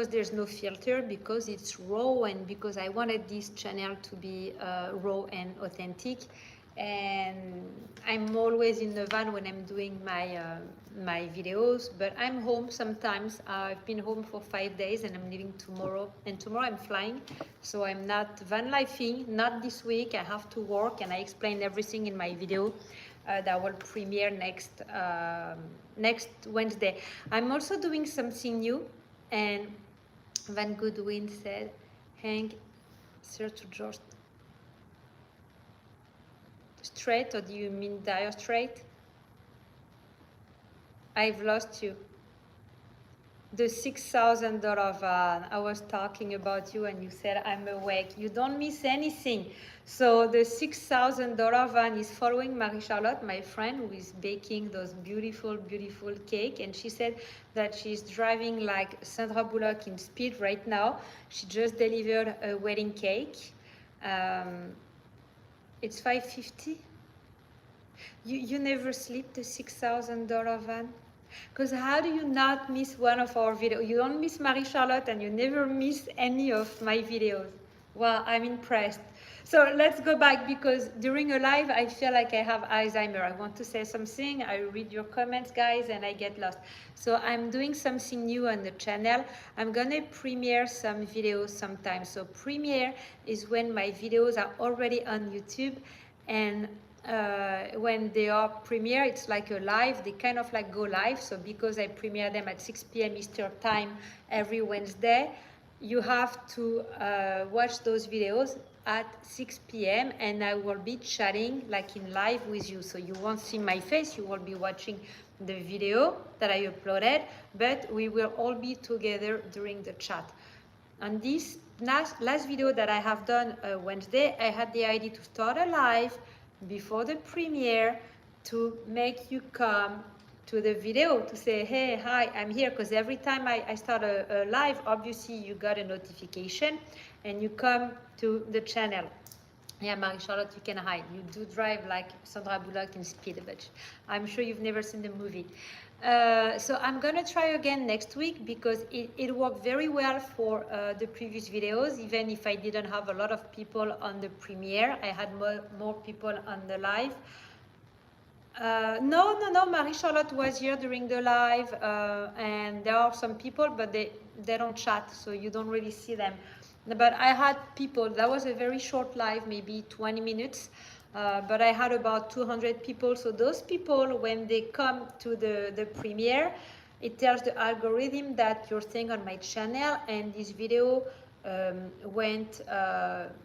there's no filter, because it's raw, and because I wanted this channel to be raw and authentic. And I'm always in the van when I'm doing my videos, but I'm home sometimes. I've been home for 5 days and I'm leaving tomorrow, and tomorrow I'm flying, so I'm not van lifing, not this week. I have to work, and I explained everything in my video that will premiere next Wednesday. I'm also doing something new, and Van Goodwin said, hang Sir to George Strait, or do you mean Dire Strait? I've lost you. The $6,000 van, I was talking about you and you said I'm awake. You don't miss anything. So the $6,000 van is following Marie-Charlotte, my friend, who is baking those beautiful, beautiful cake. And she said that she's driving like Sandra Bullock in Speed right now. She just delivered a wedding cake. It's $550. You never sleep, the $6,000 van? Because how do you not miss one of our videos? You don't miss Marie-Charlotte and you never miss any of my videos. Wow, I'm impressed. So let's go back, because during a live, I feel like I have Alzheimer. I want to say something, I read your comments, guys, and I get lost. So I'm doing something new on the channel. I'm gonna premiere some videos sometime. So premiere is when my videos are already on YouTube, and when they are premiere, it's like a live, they kind of like go live. So because I premiere them at 6 p.m. Eastern time every Wednesday, you have to watch those videos at 6 p.m. and I will be chatting like in live with you. So you won't see my face, you will be watching the video that I uploaded, but we will all be together during the chat. On this last video that I have done Wednesday, I had the idea to start a live before the premiere to make you come to the video to say, hey, hi, I'm here. Because every time I start a live, obviously you got a notification and you come to the channel. Yeah, Marie-Charlotte, you can hide. You do drive like Sandra Bullock in Speed, but I'm sure you've never seen the movie. So I'm gonna try again next week, because it worked very well for the previous videos. Even if I didn't have a lot of people on the premiere, I had more people on the live. No, Marie-Charlotte was here during the live, and there are some people, but they don't chat, so you don't really see them. But I had people, that was a very short live, maybe 20 minutes, but I had about 200 people. So those people, when they come to the premiere, it tells the algorithm that you're staying on my channel and this video went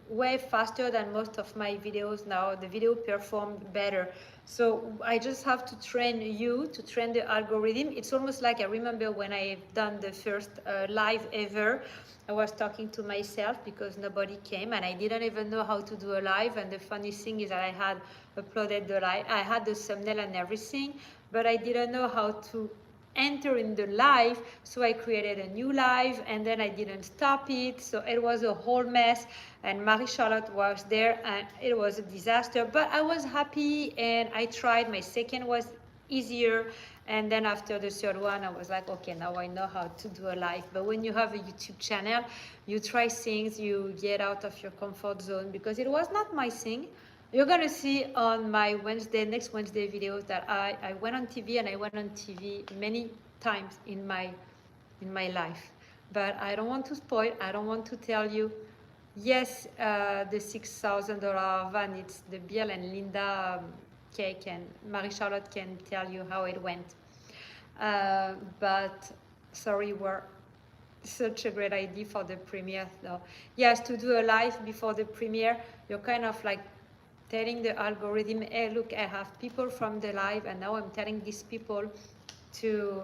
way faster than most of my videos now. The video performed better. So I just have to train you, to train the algorithm. It's almost like I remember when I've done the first live ever, I was talking to myself because nobody came and I didn't even know how to do a live. And the funny thing is that I had uploaded the live, I had the thumbnail and everything, but I didn't know how to enter in the live, so I created a new live and then I didn't stop it, so it was a whole mess. And Marie-Charlotte was there and it was a disaster, but I was happy and I tried. My second was easier, and then after the third one I was like, okay, now I know how to do a live. But when you have a YouTube channel, you try things, you get out of your comfort zone, because it was not my thing. You're gonna see on my next Wednesday videos that I went on TV, and I went on TV many times in my life. But I don't want to spoil, I don't want to tell you. Yes, the $6,000 van, it's the Bill and Linda cake, and Marie-Charlotte can tell you how it went. But sorry, we're such a great idea for the premiere though. Yes, to do a live before the premiere, you're kind of like telling the algorithm, hey, look, I have people from the live, and now I'm telling these people to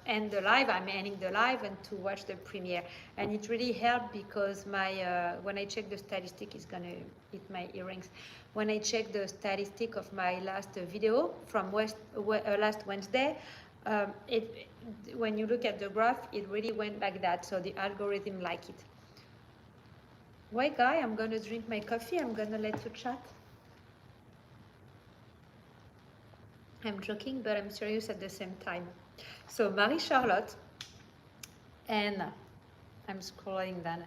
end the live. I'm ending the live and to watch the premiere. And it really helped because my when I check the statistic, it's gonna hit my earrings. When I check the statistic of my last video from last Wednesday, when you look at the graph, it really went like that. So the algorithm like it. Wait, guy, I'm gonna drink my coffee. I'm gonna let you chat. I'm joking, but I'm serious at the same time. So Marie-Charlotte, and I'm scrolling down.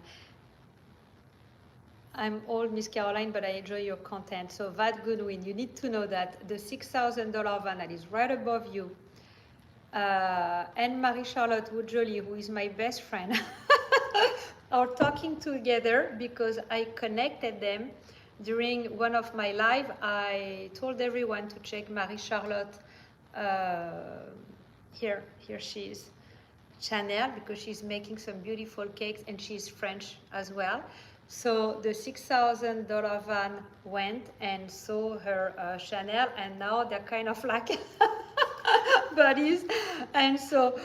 I'm old, Miss Caroline, but I enjoy your content. So Vat Goodwin, you need to know that the $6,000 van that is right above you, and Marie-Charlotte Woodjolly, who is my best friend, are talking together because I connected them. During one of my live, I told everyone to check Marie-Charlotte, here she is, channel, because she's making some beautiful cakes and she's French as well. So the $6,000 van went and saw her channel, and now they're kind of like buddies. And so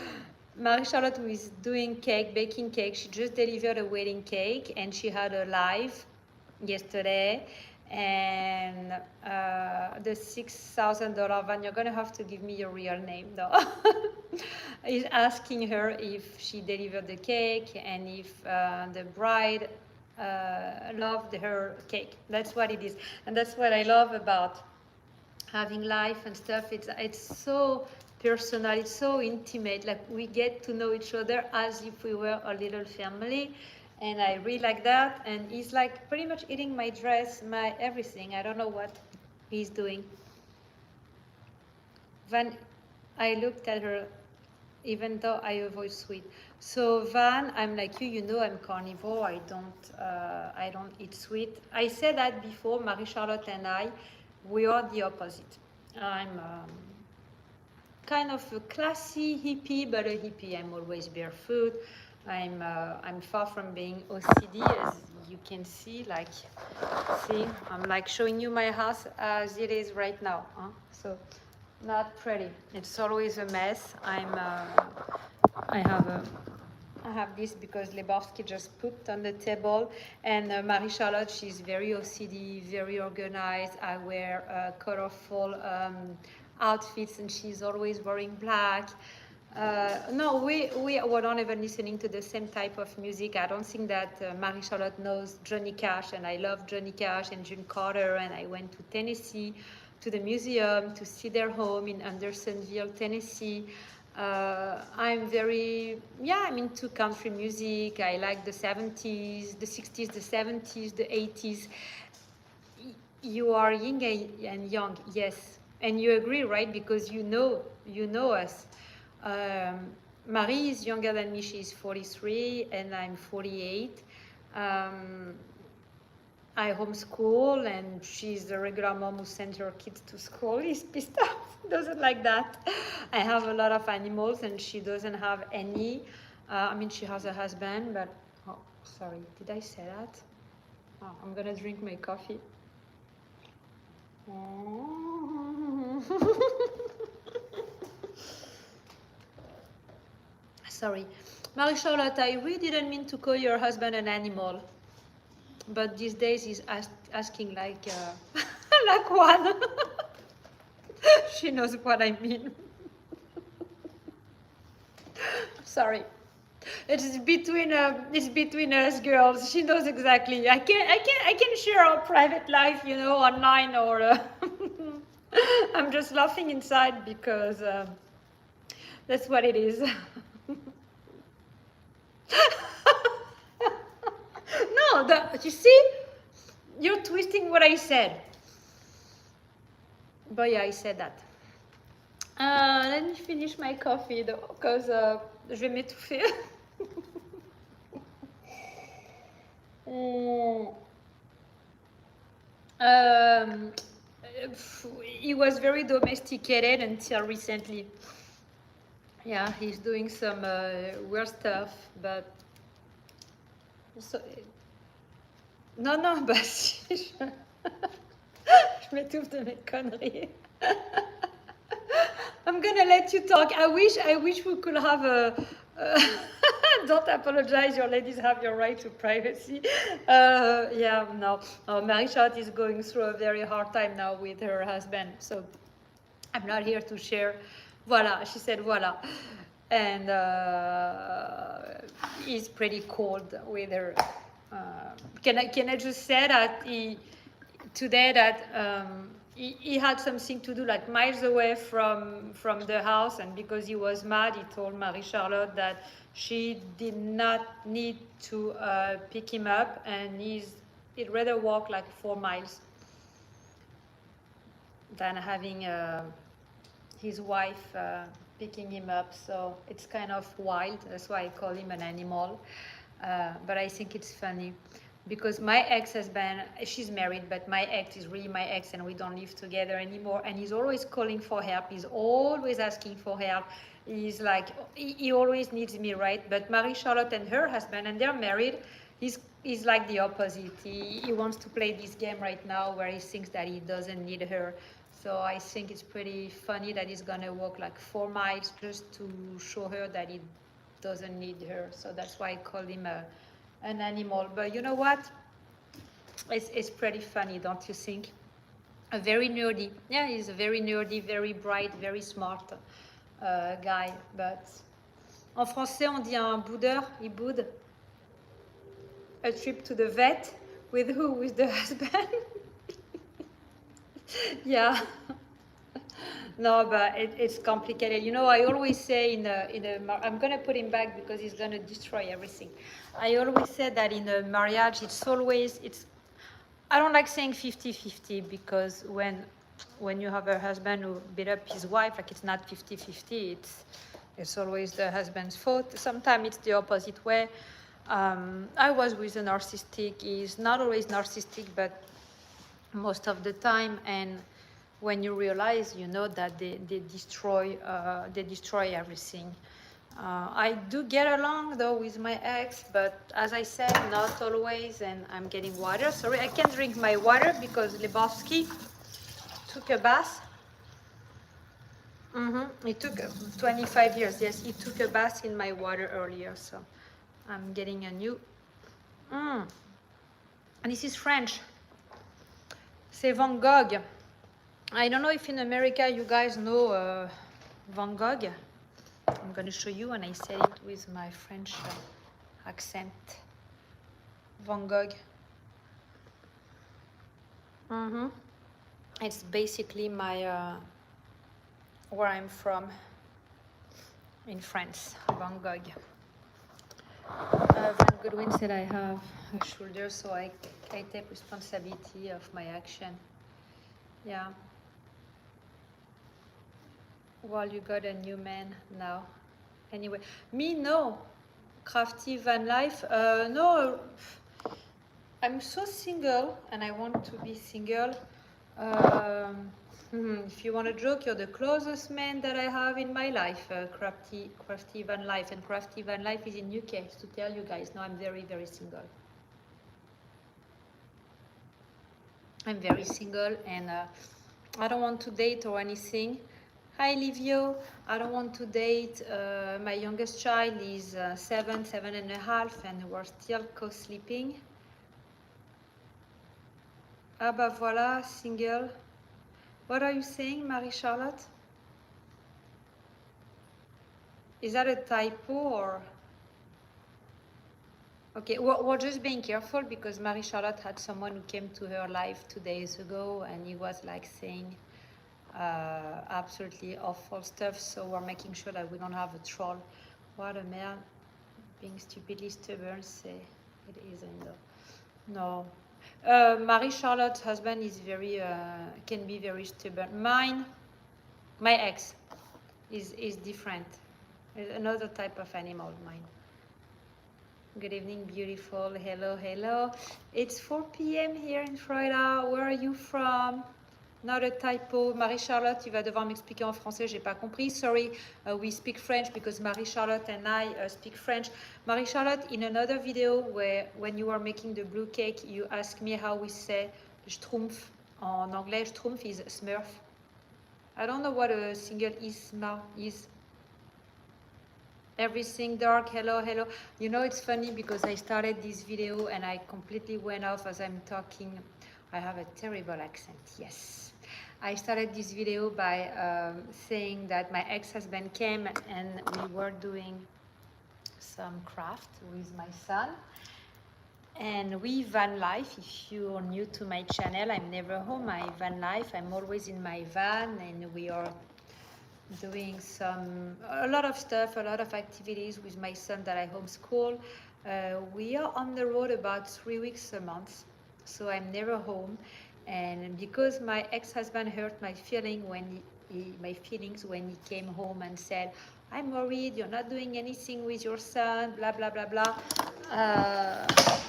Marie-Charlotte, who is doing baking cake, she just delivered a wedding cake and she had a live yesterday. And the $6,000 van, you're gonna have to give me your real name though. Is asking her if she delivered the cake and if the bride loved her cake. That's what it is, and that's what I love about having life and stuff. It's so personal, it's so intimate. Like we get to know each other as if we were a little family. And I really like that. And he's like pretty much eating my dress, my everything. I don't know what he's doing. Van, I looked at her, even though I avoid sweet. So Van, I'm like you know I'm carnivore. I don't eat sweet. I said that before. Marie-Charlotte and we are the opposite. I'm kind of a classy hippie, but a hippie. I'm always barefoot. I'm far from being OCD, as you can see. Like, see, I'm like showing you my house as it is right now. Huh? So, not pretty. It's always a mess. I have this because Lebowski just put on the table, and Marie-Charlotte, she's very OCD, very organized. I wear colorful outfits, and she's always wearing black. No, we were not even listening to the same type of music. I don't think that Marie-Charlotte knows Johnny Cash, and I love Johnny Cash and June Carter, and I went to Tennessee, to the museum, to see their home in Andersonville, Tennessee. I'm into country music. I like the 70s, the 60s, the 70s, the 80s. You are yin and yang, yes. And you agree, right? Because you know us. Marie is younger than me. She's 43 and I'm 48. I homeschool, and she's the regular mom who sends her kids to school. He's pissed off, doesn't like that. I have a lot of animals and she doesn't have any. She has a husband, but Sorry, did I say that? Oh, I'm gonna drink my coffee. Sorry. Marie-Charlotte, I really didn't mean to call your husband an animal. But these days he's asking like, like one. She knows what I mean. Sorry. It's between us girls. She knows exactly. I can share our private life, you know, online or. I'm just laughing inside because that's what it is. No, you see, you're twisting what I said. But yeah, I said that. Let me finish my coffee though, because je vais m'étouffer. He was very domesticated until recently. Yeah, he's doing some weird stuff, but so, non, bah si, je m'étouffe de mes conneries. I'm gonna let you talk. I wish we could have a. Don't apologize. Your ladies have your right to privacy. Yeah, no. Marie-Charlotte is going through a very hard time now with her husband, so I'm not here to share. Voilà, she said voilà, and he's pretty cold with her. Can I just say that today that he had something to do like miles away from the house, and because he was mad, he told Marie-Charlotte that she did not need to pick him up, and he'd rather walk like 4 miles than having his wife picking him up. So it's kind of wild. That's why I call him an animal. But I think it's funny because my ex-husband, she's married, but my ex is really my ex, and we don't live together anymore. And he's always calling for help. He's always asking for help. He's like, he always needs me, right? But Marie-Charlotte and her husband, and they're married, he's like the opposite. He wants to play this game right now where he thinks that he doesn't need her. So I think it's pretty funny that he's gonna walk like 4 miles just to show her that he doesn't need her. So that's why I call him an animal. But you know what? It's pretty funny, don't you think? A very nerdy. Yeah, he's a very nerdy, very bright, very smart guy. But en français, on dit un boudeur, il boude. A trip to the vet with who? With the husband? Yeah. No, but it's complicated. You know, I always say I'm gonna put him back because he's gonna destroy everything. I always say that in a marriage, I don't like saying 50-50 because when you have a husband who beat up his wife, like it's not 50-50. It's always the husband's fault. Sometimes it's the opposite way. I was with a narcissistic. He's not always narcissistic, but most of the time. And when you realize, you know, that they destroy everything. I do get along though with my ex, but as I said, not always. And I'm getting water. Sorry, I can't drink my water because Lebowski took a bath. It took 25 years. Yes, he took a bath in my water earlier, so I'm getting a new. And this is French. C'est Van Gogh. I don't know if in America you guys know Van Gogh. I'm going to show you, and I said it with my French accent. Van Gogh. It's basically my where I'm from in France, Van Gogh. Van Goodwin said I have a shoulder, so I take responsibility of my action. Yeah. Well, you got a new man now. Anyway, me, no. Crafty van life, no. I'm so single, and I want to be single. If you want to joke, you're the closest man that I have in my life, crafty van life, and crafty van life is in UK. To tell you guys, no, I'm very, very single. I'm very single, and I don't want to date or anything. Hi, Livio. I don't want to date. My youngest child is 7.5, and we're still co-sleeping. Ah bah voilà, single. What are you saying, Marie-Charlotte? Is that a typo or? Okay, we're just being careful because Marie-Charlotte had someone who came to her live 2 days ago and he was like saying absolutely awful stuff. So we're making sure that we don't have a troll. What a man, being stupidly stubborn, say it isn't though. No. Marie-Charlotte's husband is very, can be very stubborn. My ex is different. Another type of animal, mine. Good evening, beautiful. Hello, hello. It's 4 p.m. here in Florida. Where are you from? Not a typo. Marie-Charlotte, tu vas devoir m'expliquer en français, j'ai pas compris. Sorry, we speak French because Marie-Charlotte and I speak French. Marie-Charlotte, in another video where when you are making the blue cake, you ask me how we say schtroumpf. En anglais, schtroumpf is smurf. I don't know what a single isma is. Everything dark. Hello, hello. You know, it's funny because I started this video and I completely went off as I'm talking. I have a terrible accent, yes. I started this video by saying that my ex-husband came and we were doing some craft with my son. And we van life. If you're new to my channel, I'm never home. I van life. I'm always in my van and we are doing a lot of stuff, a lot of activities with my son that I homeschool. We are on the road about 3 weeks a month, so I'm never home. And because my ex-husband hurt my feelings when he came home and said, "I'm worried, you're not doing anything with your son, blah, blah, blah, blah."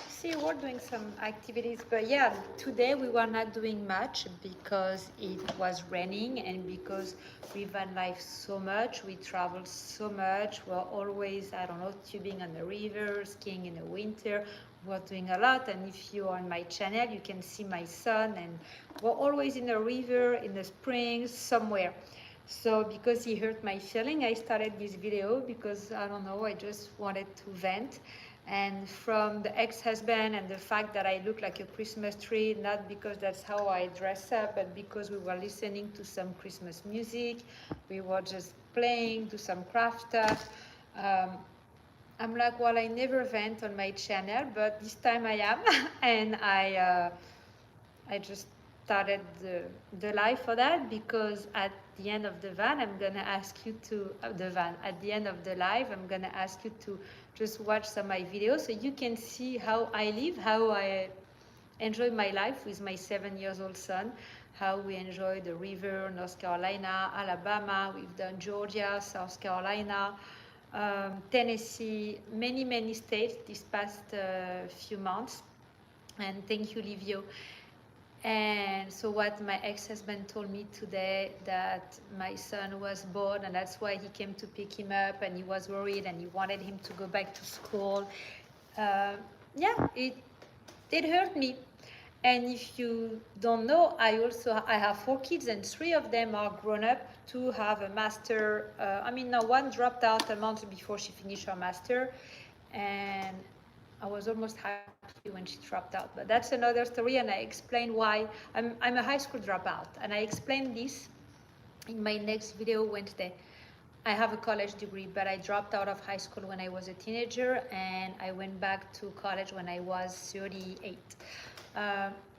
See, we're doing some activities, but yeah, today we were not doing much because it was raining and because we van life so much, we travel so much, we're always, I don't know, tubing on the river, skiing in the winter, we're doing a lot. And if you're on my channel, you can see my son, and we're always in the river, in the springs, somewhere. So because he hurt my feeling, I started this video because, I don't know, I just wanted to vent. And from the ex-husband and the fact that I look like a Christmas tree, not because that's how I dress up, but because we were listening to some Christmas music, we were just playing, do some craft stuff. I'm like, well, I never vent on my channel, but this time I am, and I just started the live for that because at the end of the van, I'm gonna ask you to at the end of the live, I'm gonna ask you to just watch some of my videos so you can see how I live, how I enjoy my life with my 7-year-old son, how we enjoy the river, North Carolina, Alabama, we've done Georgia, South Carolina, Tennessee, many states this past few months. And thank you, Livio. And so what my ex-husband told me today, that my son was born and that's why he came to pick him up, and he was worried and he wanted him to go back to school. Yeah, it hurt me. And if you don't know, I have 4 kids and 3 of them are grown up. 2 have a master. One dropped out a month before she finished her master, and I was almost happy when she dropped out, but that's another story, and I explain why. I'm a high school dropout, and I explain this in my next video Wednesday. I have a college degree, but I dropped out of high school when I was a teenager, and I went back to college when I was 38.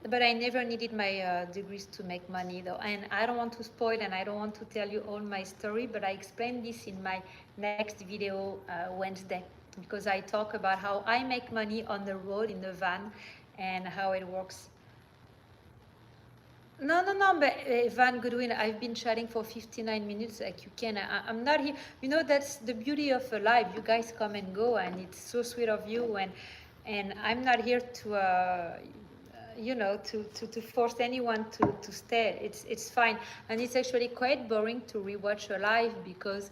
But I never needed my degrees to make money though, and I don't want to spoil and I don't want to tell you all my story, but I explain this in my next video Wednesday, because I talk about how I make money on the road in the van and how it works. No, but Van Goodwin, I've been chatting for 59 minutes, like you can. I'm not here. You know, that's the beauty of a live. You guys come and go, and it's so sweet of you. And I'm not here to, you know, to force anyone to stay. It's fine, and it's actually quite boring to rewatch a live because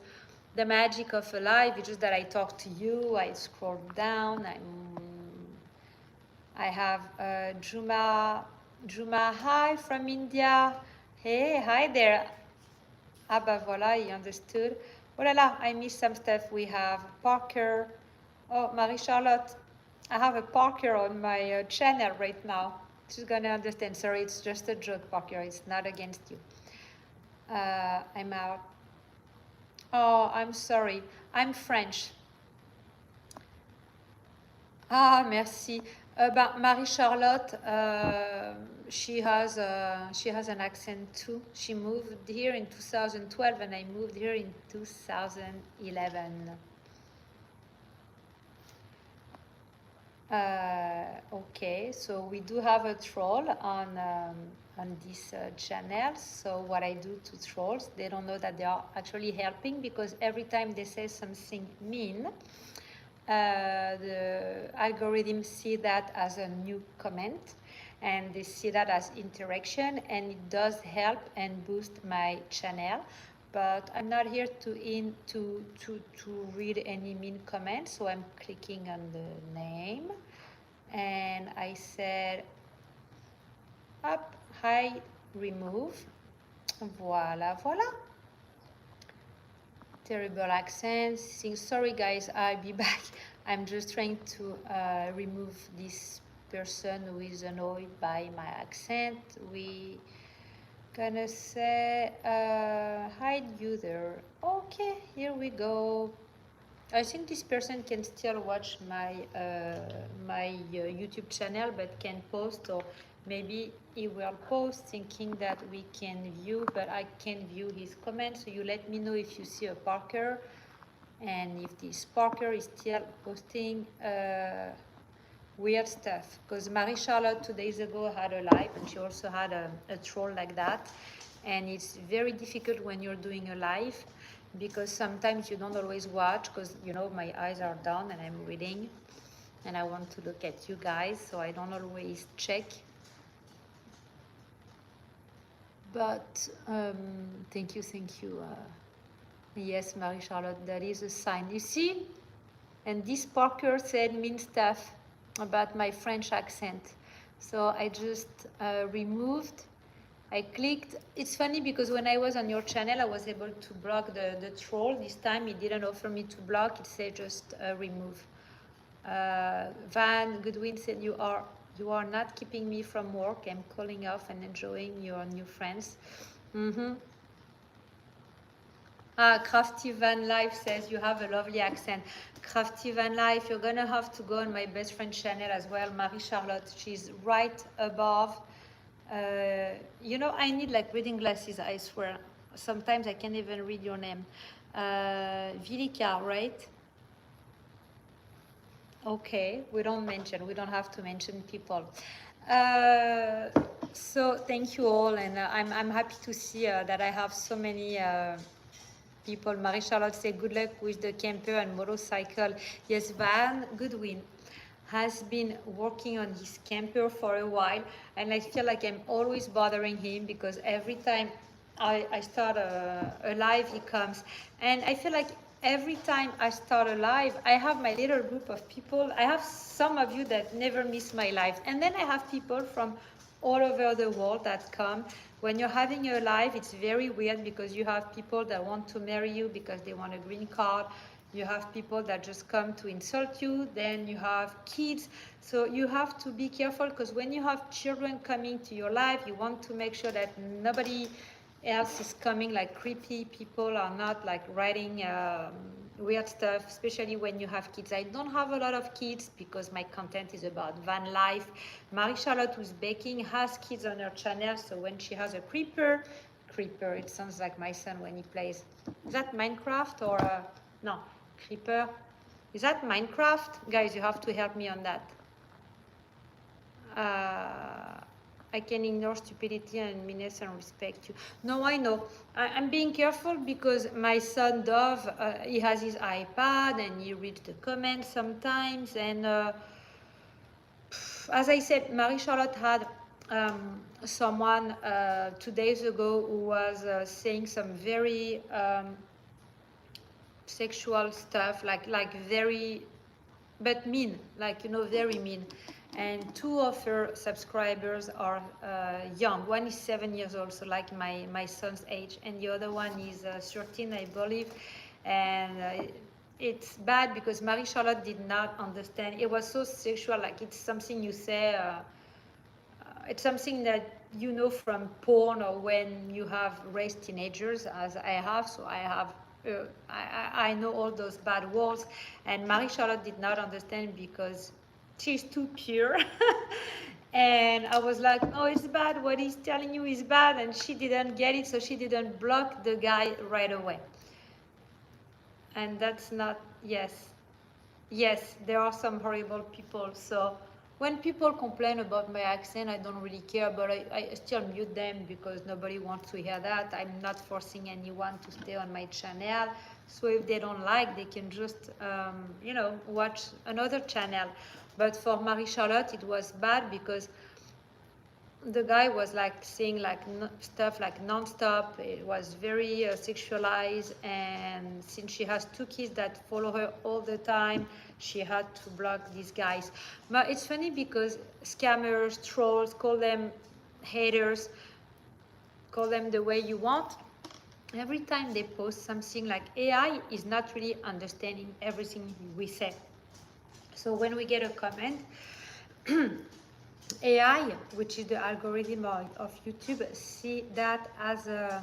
the magic of a live is just that I talk to you, I scroll down, I have Juma, hi from India. Hey, hi there. Ah bah voilà, he understood. Oh la la, I missed some stuff. We have Parker. Oh, Marie-Charlotte. I have a Parker on my channel right now. She's gonna understand. Sorry, it's just a joke, Parker. It's not against you. I'm out. Oh, I'm sorry. I'm French. Ah, merci. But Marie-Charlotte, she has an accent too. She moved here in 2012 and I moved here in 2011. Okay, so we do have a troll on this channel. So what I do to trolls, they don't know that they are actually helping because every time they say something mean, the algorithm see that as a new comment and they see that as interaction, and it does help and boost my channel. But I'm not here to read any mean comments, so I'm clicking on the name and I said up, hide, remove. Voila, voila. Terrible accent. Sorry guys, I'll be back. I'm just trying to remove this person who is annoyed by my accent. We gonna say hide you there. Okay, here we go. I think this person can still watch my YouTube channel but can post, or maybe he will post thinking that we can view, but I can view his comments. So you let me know if you see a Parker, and if this Parker is still posting weird stuff. Because Marie-Charlotte 2 days ago had a live and she also had a troll like that. And it's very difficult when you're doing a live because sometimes you don't always watch because, you know, my eyes are down and I'm reading and I want to look at you guys, so I don't always check. But thank you. Yes, Marie-Charlotte, that is a sign. You see? And this Parker said mean stuff about my French accent. So I just removed, I clicked. It's funny because when I was on your channel, I was able to block the troll. This time it didn't offer me to block, it said just remove. Van Goodwin said you are not keeping me from work. I'm calling off and enjoying your new friends. Crafty Van Life says you have a lovely accent. Crafty Van Life, you're gonna have to go on my best friend channel as well, Marie-Charlotte. She's right above. You know, I need like reading glasses, I swear. Sometimes I can't even read your name. Vilika, right? Okay, we don't have to mention people. So thank you all, and I'm happy to see that I have so many people. Marie-Charlotte say good luck with the camper and motorcycle. Yes, Van Goodwin has been working on his camper for a while, and I feel like I'm always bothering him because every time I start a live, he comes, and I feel like every time I start a live, I have my little group of people. I have some of you that never miss my live, and then I have people from all over the world that come. When you're having a live, it's very weird because you have people that want to marry you because they want a green card. You have people that just come to insult you. Then you have kids. So you have to be careful because when you have children coming to your live, you want to make sure that nobody else is coming, like creepy people are not like writing weird stuff, especially when you have kids. I don't have a lot of kids because my content is about van life. Marie-Charlotte, who's baking, has kids on her channel, so when she has a creeper, it sounds like my son when he plays. Is that Minecraft or no, creeper? Is that Minecraft? Guys, you have to help me on that. I can ignore stupidity and meanness and respect you. No, I know. I'm being careful because my son Dove, he has his iPad and he reads the comments sometimes, and as I said, Marie-Charlotte had someone 2 days ago who was saying some very sexual stuff, like very, but mean, like, you know, very mean. And two of her subscribers are young. One is 7 years old, so like my son's age, and the other one is 13, I believe. And it's bad because Marie-Charlotte did not understand. It was so sexual, like it's something you say, it's something that you know from porn or when you have raised teenagers, as I have. So I have, I know all those bad words, and Marie-Charlotte did not understand because she's too pure. And I was like, no, it's bad. What he's telling you is bad. And she didn't get it, so she didn't block the guy right away. And that's not, yes. Yes, there are some horrible people. So when people complain about my accent, I don't really care, but I still mute them because nobody wants to hear that. I'm not forcing anyone to stay on my channel. So if they don't like, they can just, you know, watch another channel. But for Marie-Charlotte, it was bad because the guy was like saying like stuff like non-stop. It was very sexualized, and since she has two kids that follow her all the time, she had to block these guys. But it's funny because scammers, trolls, call them haters, call them the way you want. Every time they post something, like AI is not really understanding everything we say. So when we get a comment, AI, which is the algorithm of YouTube, see that as a,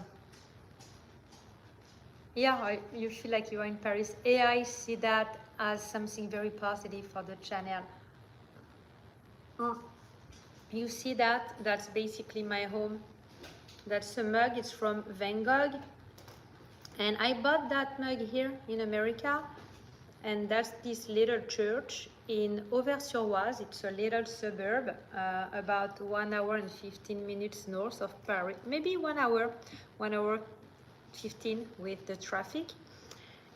yeah, you feel like you are in Paris. AI see that as something very positive for the channel. You see that? That's basically my home. That's a mug. It's from Van Gogh. And I bought that mug here in America. And that's this little church in Auvers-sur-Oise. It's a little suburb, about 1 hour and 15 minutes north of Paris. Maybe 1 hour 15 with the traffic.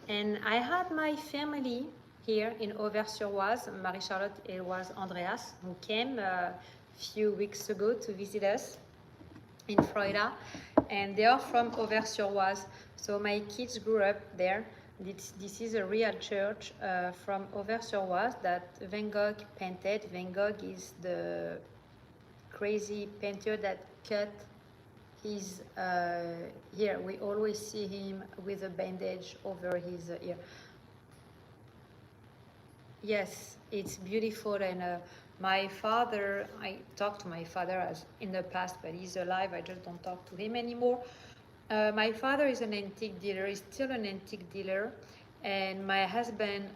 And I had my family here in Auvers-sur-Oise. Marie-Charlotte, it was Andreas, who came a few weeks ago to visit us in Florida. And they are from Auvers-sur-Oise. So my kids grew up there. This is a real church from Auvers-sur-Oise that Van Gogh painted. Van Gogh is the crazy painter that cut his ear. We always see him with a bandage over his ear. Yes, it's beautiful. And my father, I talked to my father as in the past, but he's alive. I just don't talk to him anymore. My father is an antique dealer. He's still an antique dealer, and my husband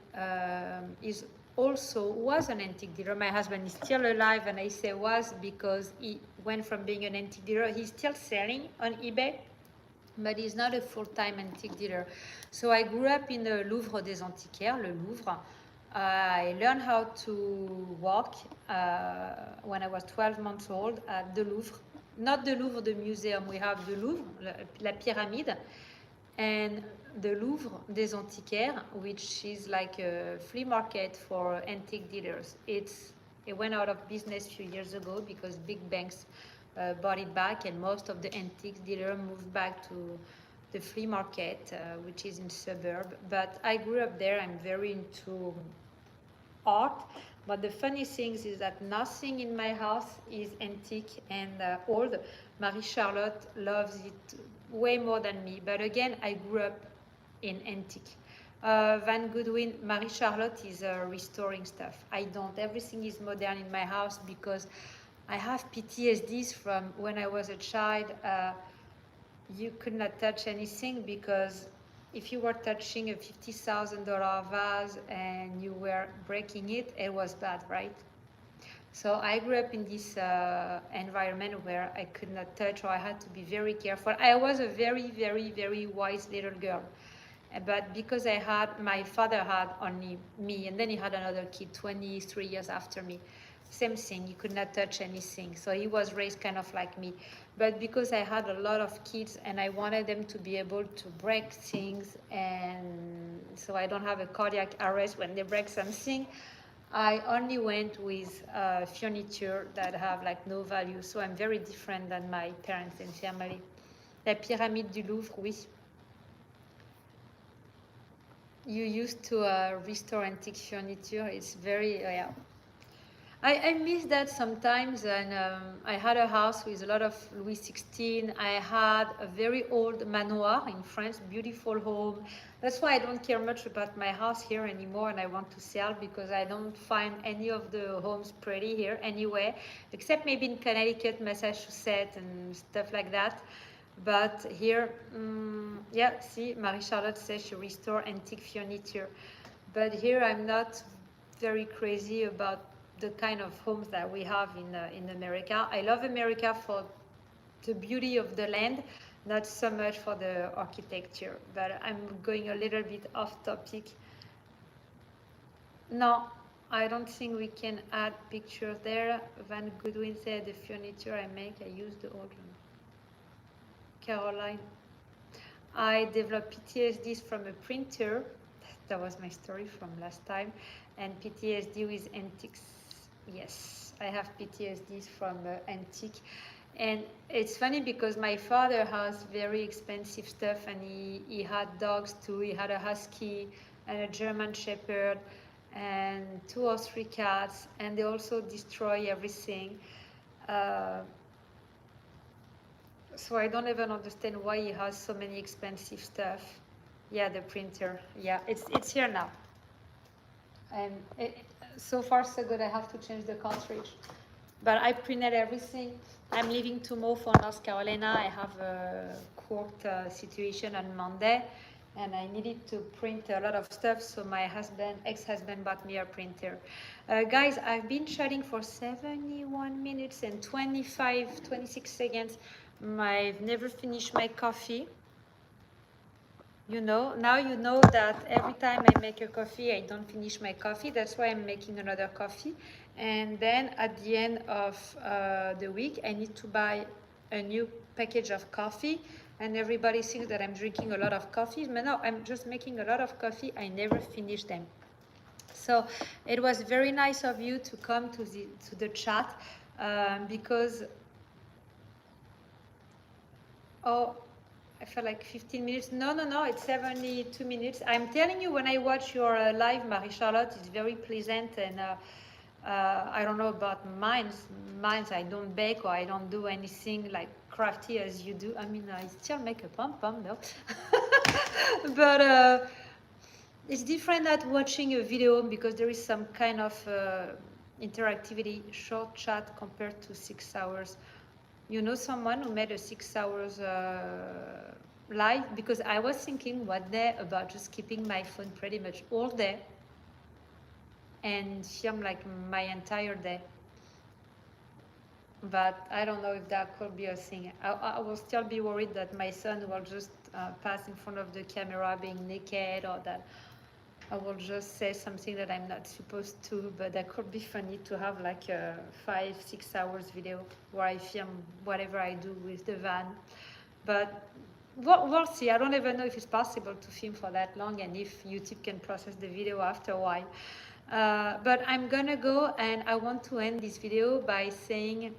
was an antique dealer. My husband is still alive, and I say was because he went from being an antique dealer. He's still selling on eBay, but he's not a full-time antique dealer. So I grew up in the Louvre des Antiquaires, le Louvre. I learned how to walk when I was 12 months old at the Louvre. Not the Louvre, the museum. We have the Louvre, la pyramide, and the Louvre des Antiquaires, which is like a flea market for antique dealers. It went out of business a few years ago because big banks bought it back, and most of the antique dealers moved back to the flea market, which is in suburb. But I grew up there. I'm very into art. But the funny thing is that nothing in my house is antique and old. Marie-Charlotte loves it way more than me. But again, I grew up in antique. Van Goodwin, Marie-Charlotte is restoring stuff. I don't. Everything is modern in my house because I have PTSDs from when I was a child. You could not touch anything because if you were touching a $50,000 vase and you were breaking it, it was bad, right? So I grew up in this environment where I could not touch, or I had to be very careful. I was a very, very, very wise little girl. But because my father had only me, and then he had another kid 23 years after me. Same thing, he could not touch anything. So he was raised kind of like me. But because I had a lot of kids and I wanted them to be able to break things, and so I don't have a cardiac arrest when they break something, I only went with furniture that have like no value, so I'm very different than my parents and family. La pyramide du Louvre, oui. You used to restore antique furniture. It's very, yeah. I miss that sometimes, and I had a house with a lot of Louis XVI. I had a very old manoir in France, beautiful home. That's why I don't care much about my house here anymore, and I want to sell because I don't find any of the homes pretty here anywhere, except maybe in Connecticut, Massachusetts, and stuff like that. But here, yeah, see, Marie-Charlotte says she restore antique furniture. But here I'm not very crazy about the kind of homes that we have in America. I love America for the beauty of the land, not so much for the architecture. But I'm going a little bit off topic. No, I don't think we can add pictures there. Van Goodwin said the furniture I make, I use the old one. Caroline, I developed PTSDs from a printer. That was my story from last time. And PTSD with antiques. Yes, I have PTSDs from antique. And it's funny because my father has very expensive stuff, and he had dogs too. He had a husky and a German shepherd and 2 or 3 cats, and they also destroy everything. So I don't even understand why he has so many expensive stuff. Yeah, the printer. Yeah, it's here now. And so far so good. I have to change the cartridge. But I printed everything. I'm leaving tomorrow for North Carolina. I have a court situation on Monday, and I needed to print a lot of stuff, so my ex-husband bought me a printer. Guys, I've been chatting for 71 minutes and 26 seconds. I've never finished my coffee. You know, now you know that every time I make a coffee, I don't finish my coffee. That's why I'm making another coffee. And then at the end of the week, I need to buy a new package of coffee. And everybody thinks that I'm drinking a lot of coffee. But no, I'm just making a lot of coffee. I never finish them. So it was very nice of you to come to the chat because, oh, I felt like 15 minutes. No, it's 72 minutes. I'm telling you, when I watch your live, Marie-Charlotte, it's very pleasant. And I don't know about mines. Mines, I don't bake or I don't do anything like crafty as you do. I mean, I still make a pom-pom, though. But it's different at watching a video because there is some kind of interactivity, short chat compared to 6 hours. You know someone who made a 6 hours live? Because I was thinking one day about just keeping my phone pretty much all day and film like my entire day. But I don't know if that could be a thing. I will still be worried that my son will just pass in front of the camera being naked, or that I will just say something that I'm not supposed to. But that could be funny to have like a 5-6 hours video where I film whatever I do with the van. But we'll see. I don't even know if it's possible to film for that long and if YouTube can process the video after a while. But I'm gonna go, and I want to end this video by saying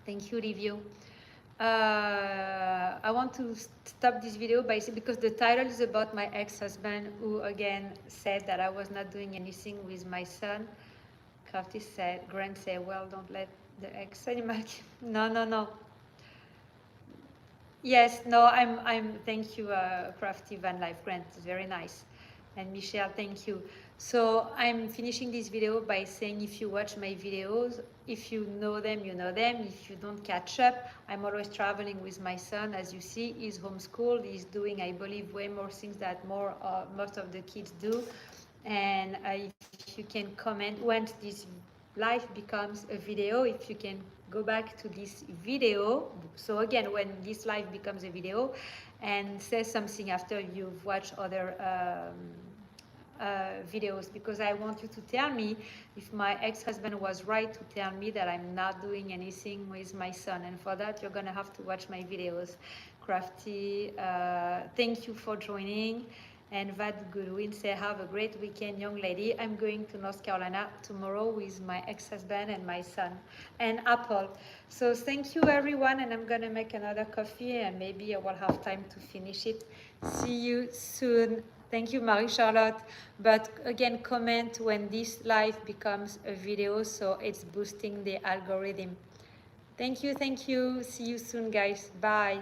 thank you, Livio. I want to stop this video by saying, because the title is about my ex-husband, who again said that I was not doing anything with my son. Crafty said, Grant said, well, don't let the ex animal. No. Yes, no, I'm. Thank you, Crafty Van Life Grant. It's very nice. And Michelle, thank you. So I'm finishing this video by saying, if you watch my videos, if you know them, you know them. If you don't catch up, I'm always traveling with my son. As you see, he's homeschooled. He's doing, I believe, way more things that most of the kids do. And if you can comment once this live becomes a video, if you can go back to this video. So again, when this live becomes a video, and say something after you've watched other videos, because I want you to tell me if my ex-husband was right to tell me that I'm not doing anything with my son. And for that, you're gonna have to watch my videos. Crafty, thank you for joining. And Vad Goodwin say, have a great weekend, young lady. I'm going to North Carolina tomorrow with my ex-husband and my son and Apple. So thank you, everyone. And I'm going to make another coffee and maybe I will have time to finish it. See you soon. Thank you, Marie-Charlotte. But again, comment when this live becomes a video so it's boosting the algorithm. Thank you, thank you. See you soon, guys. Bye.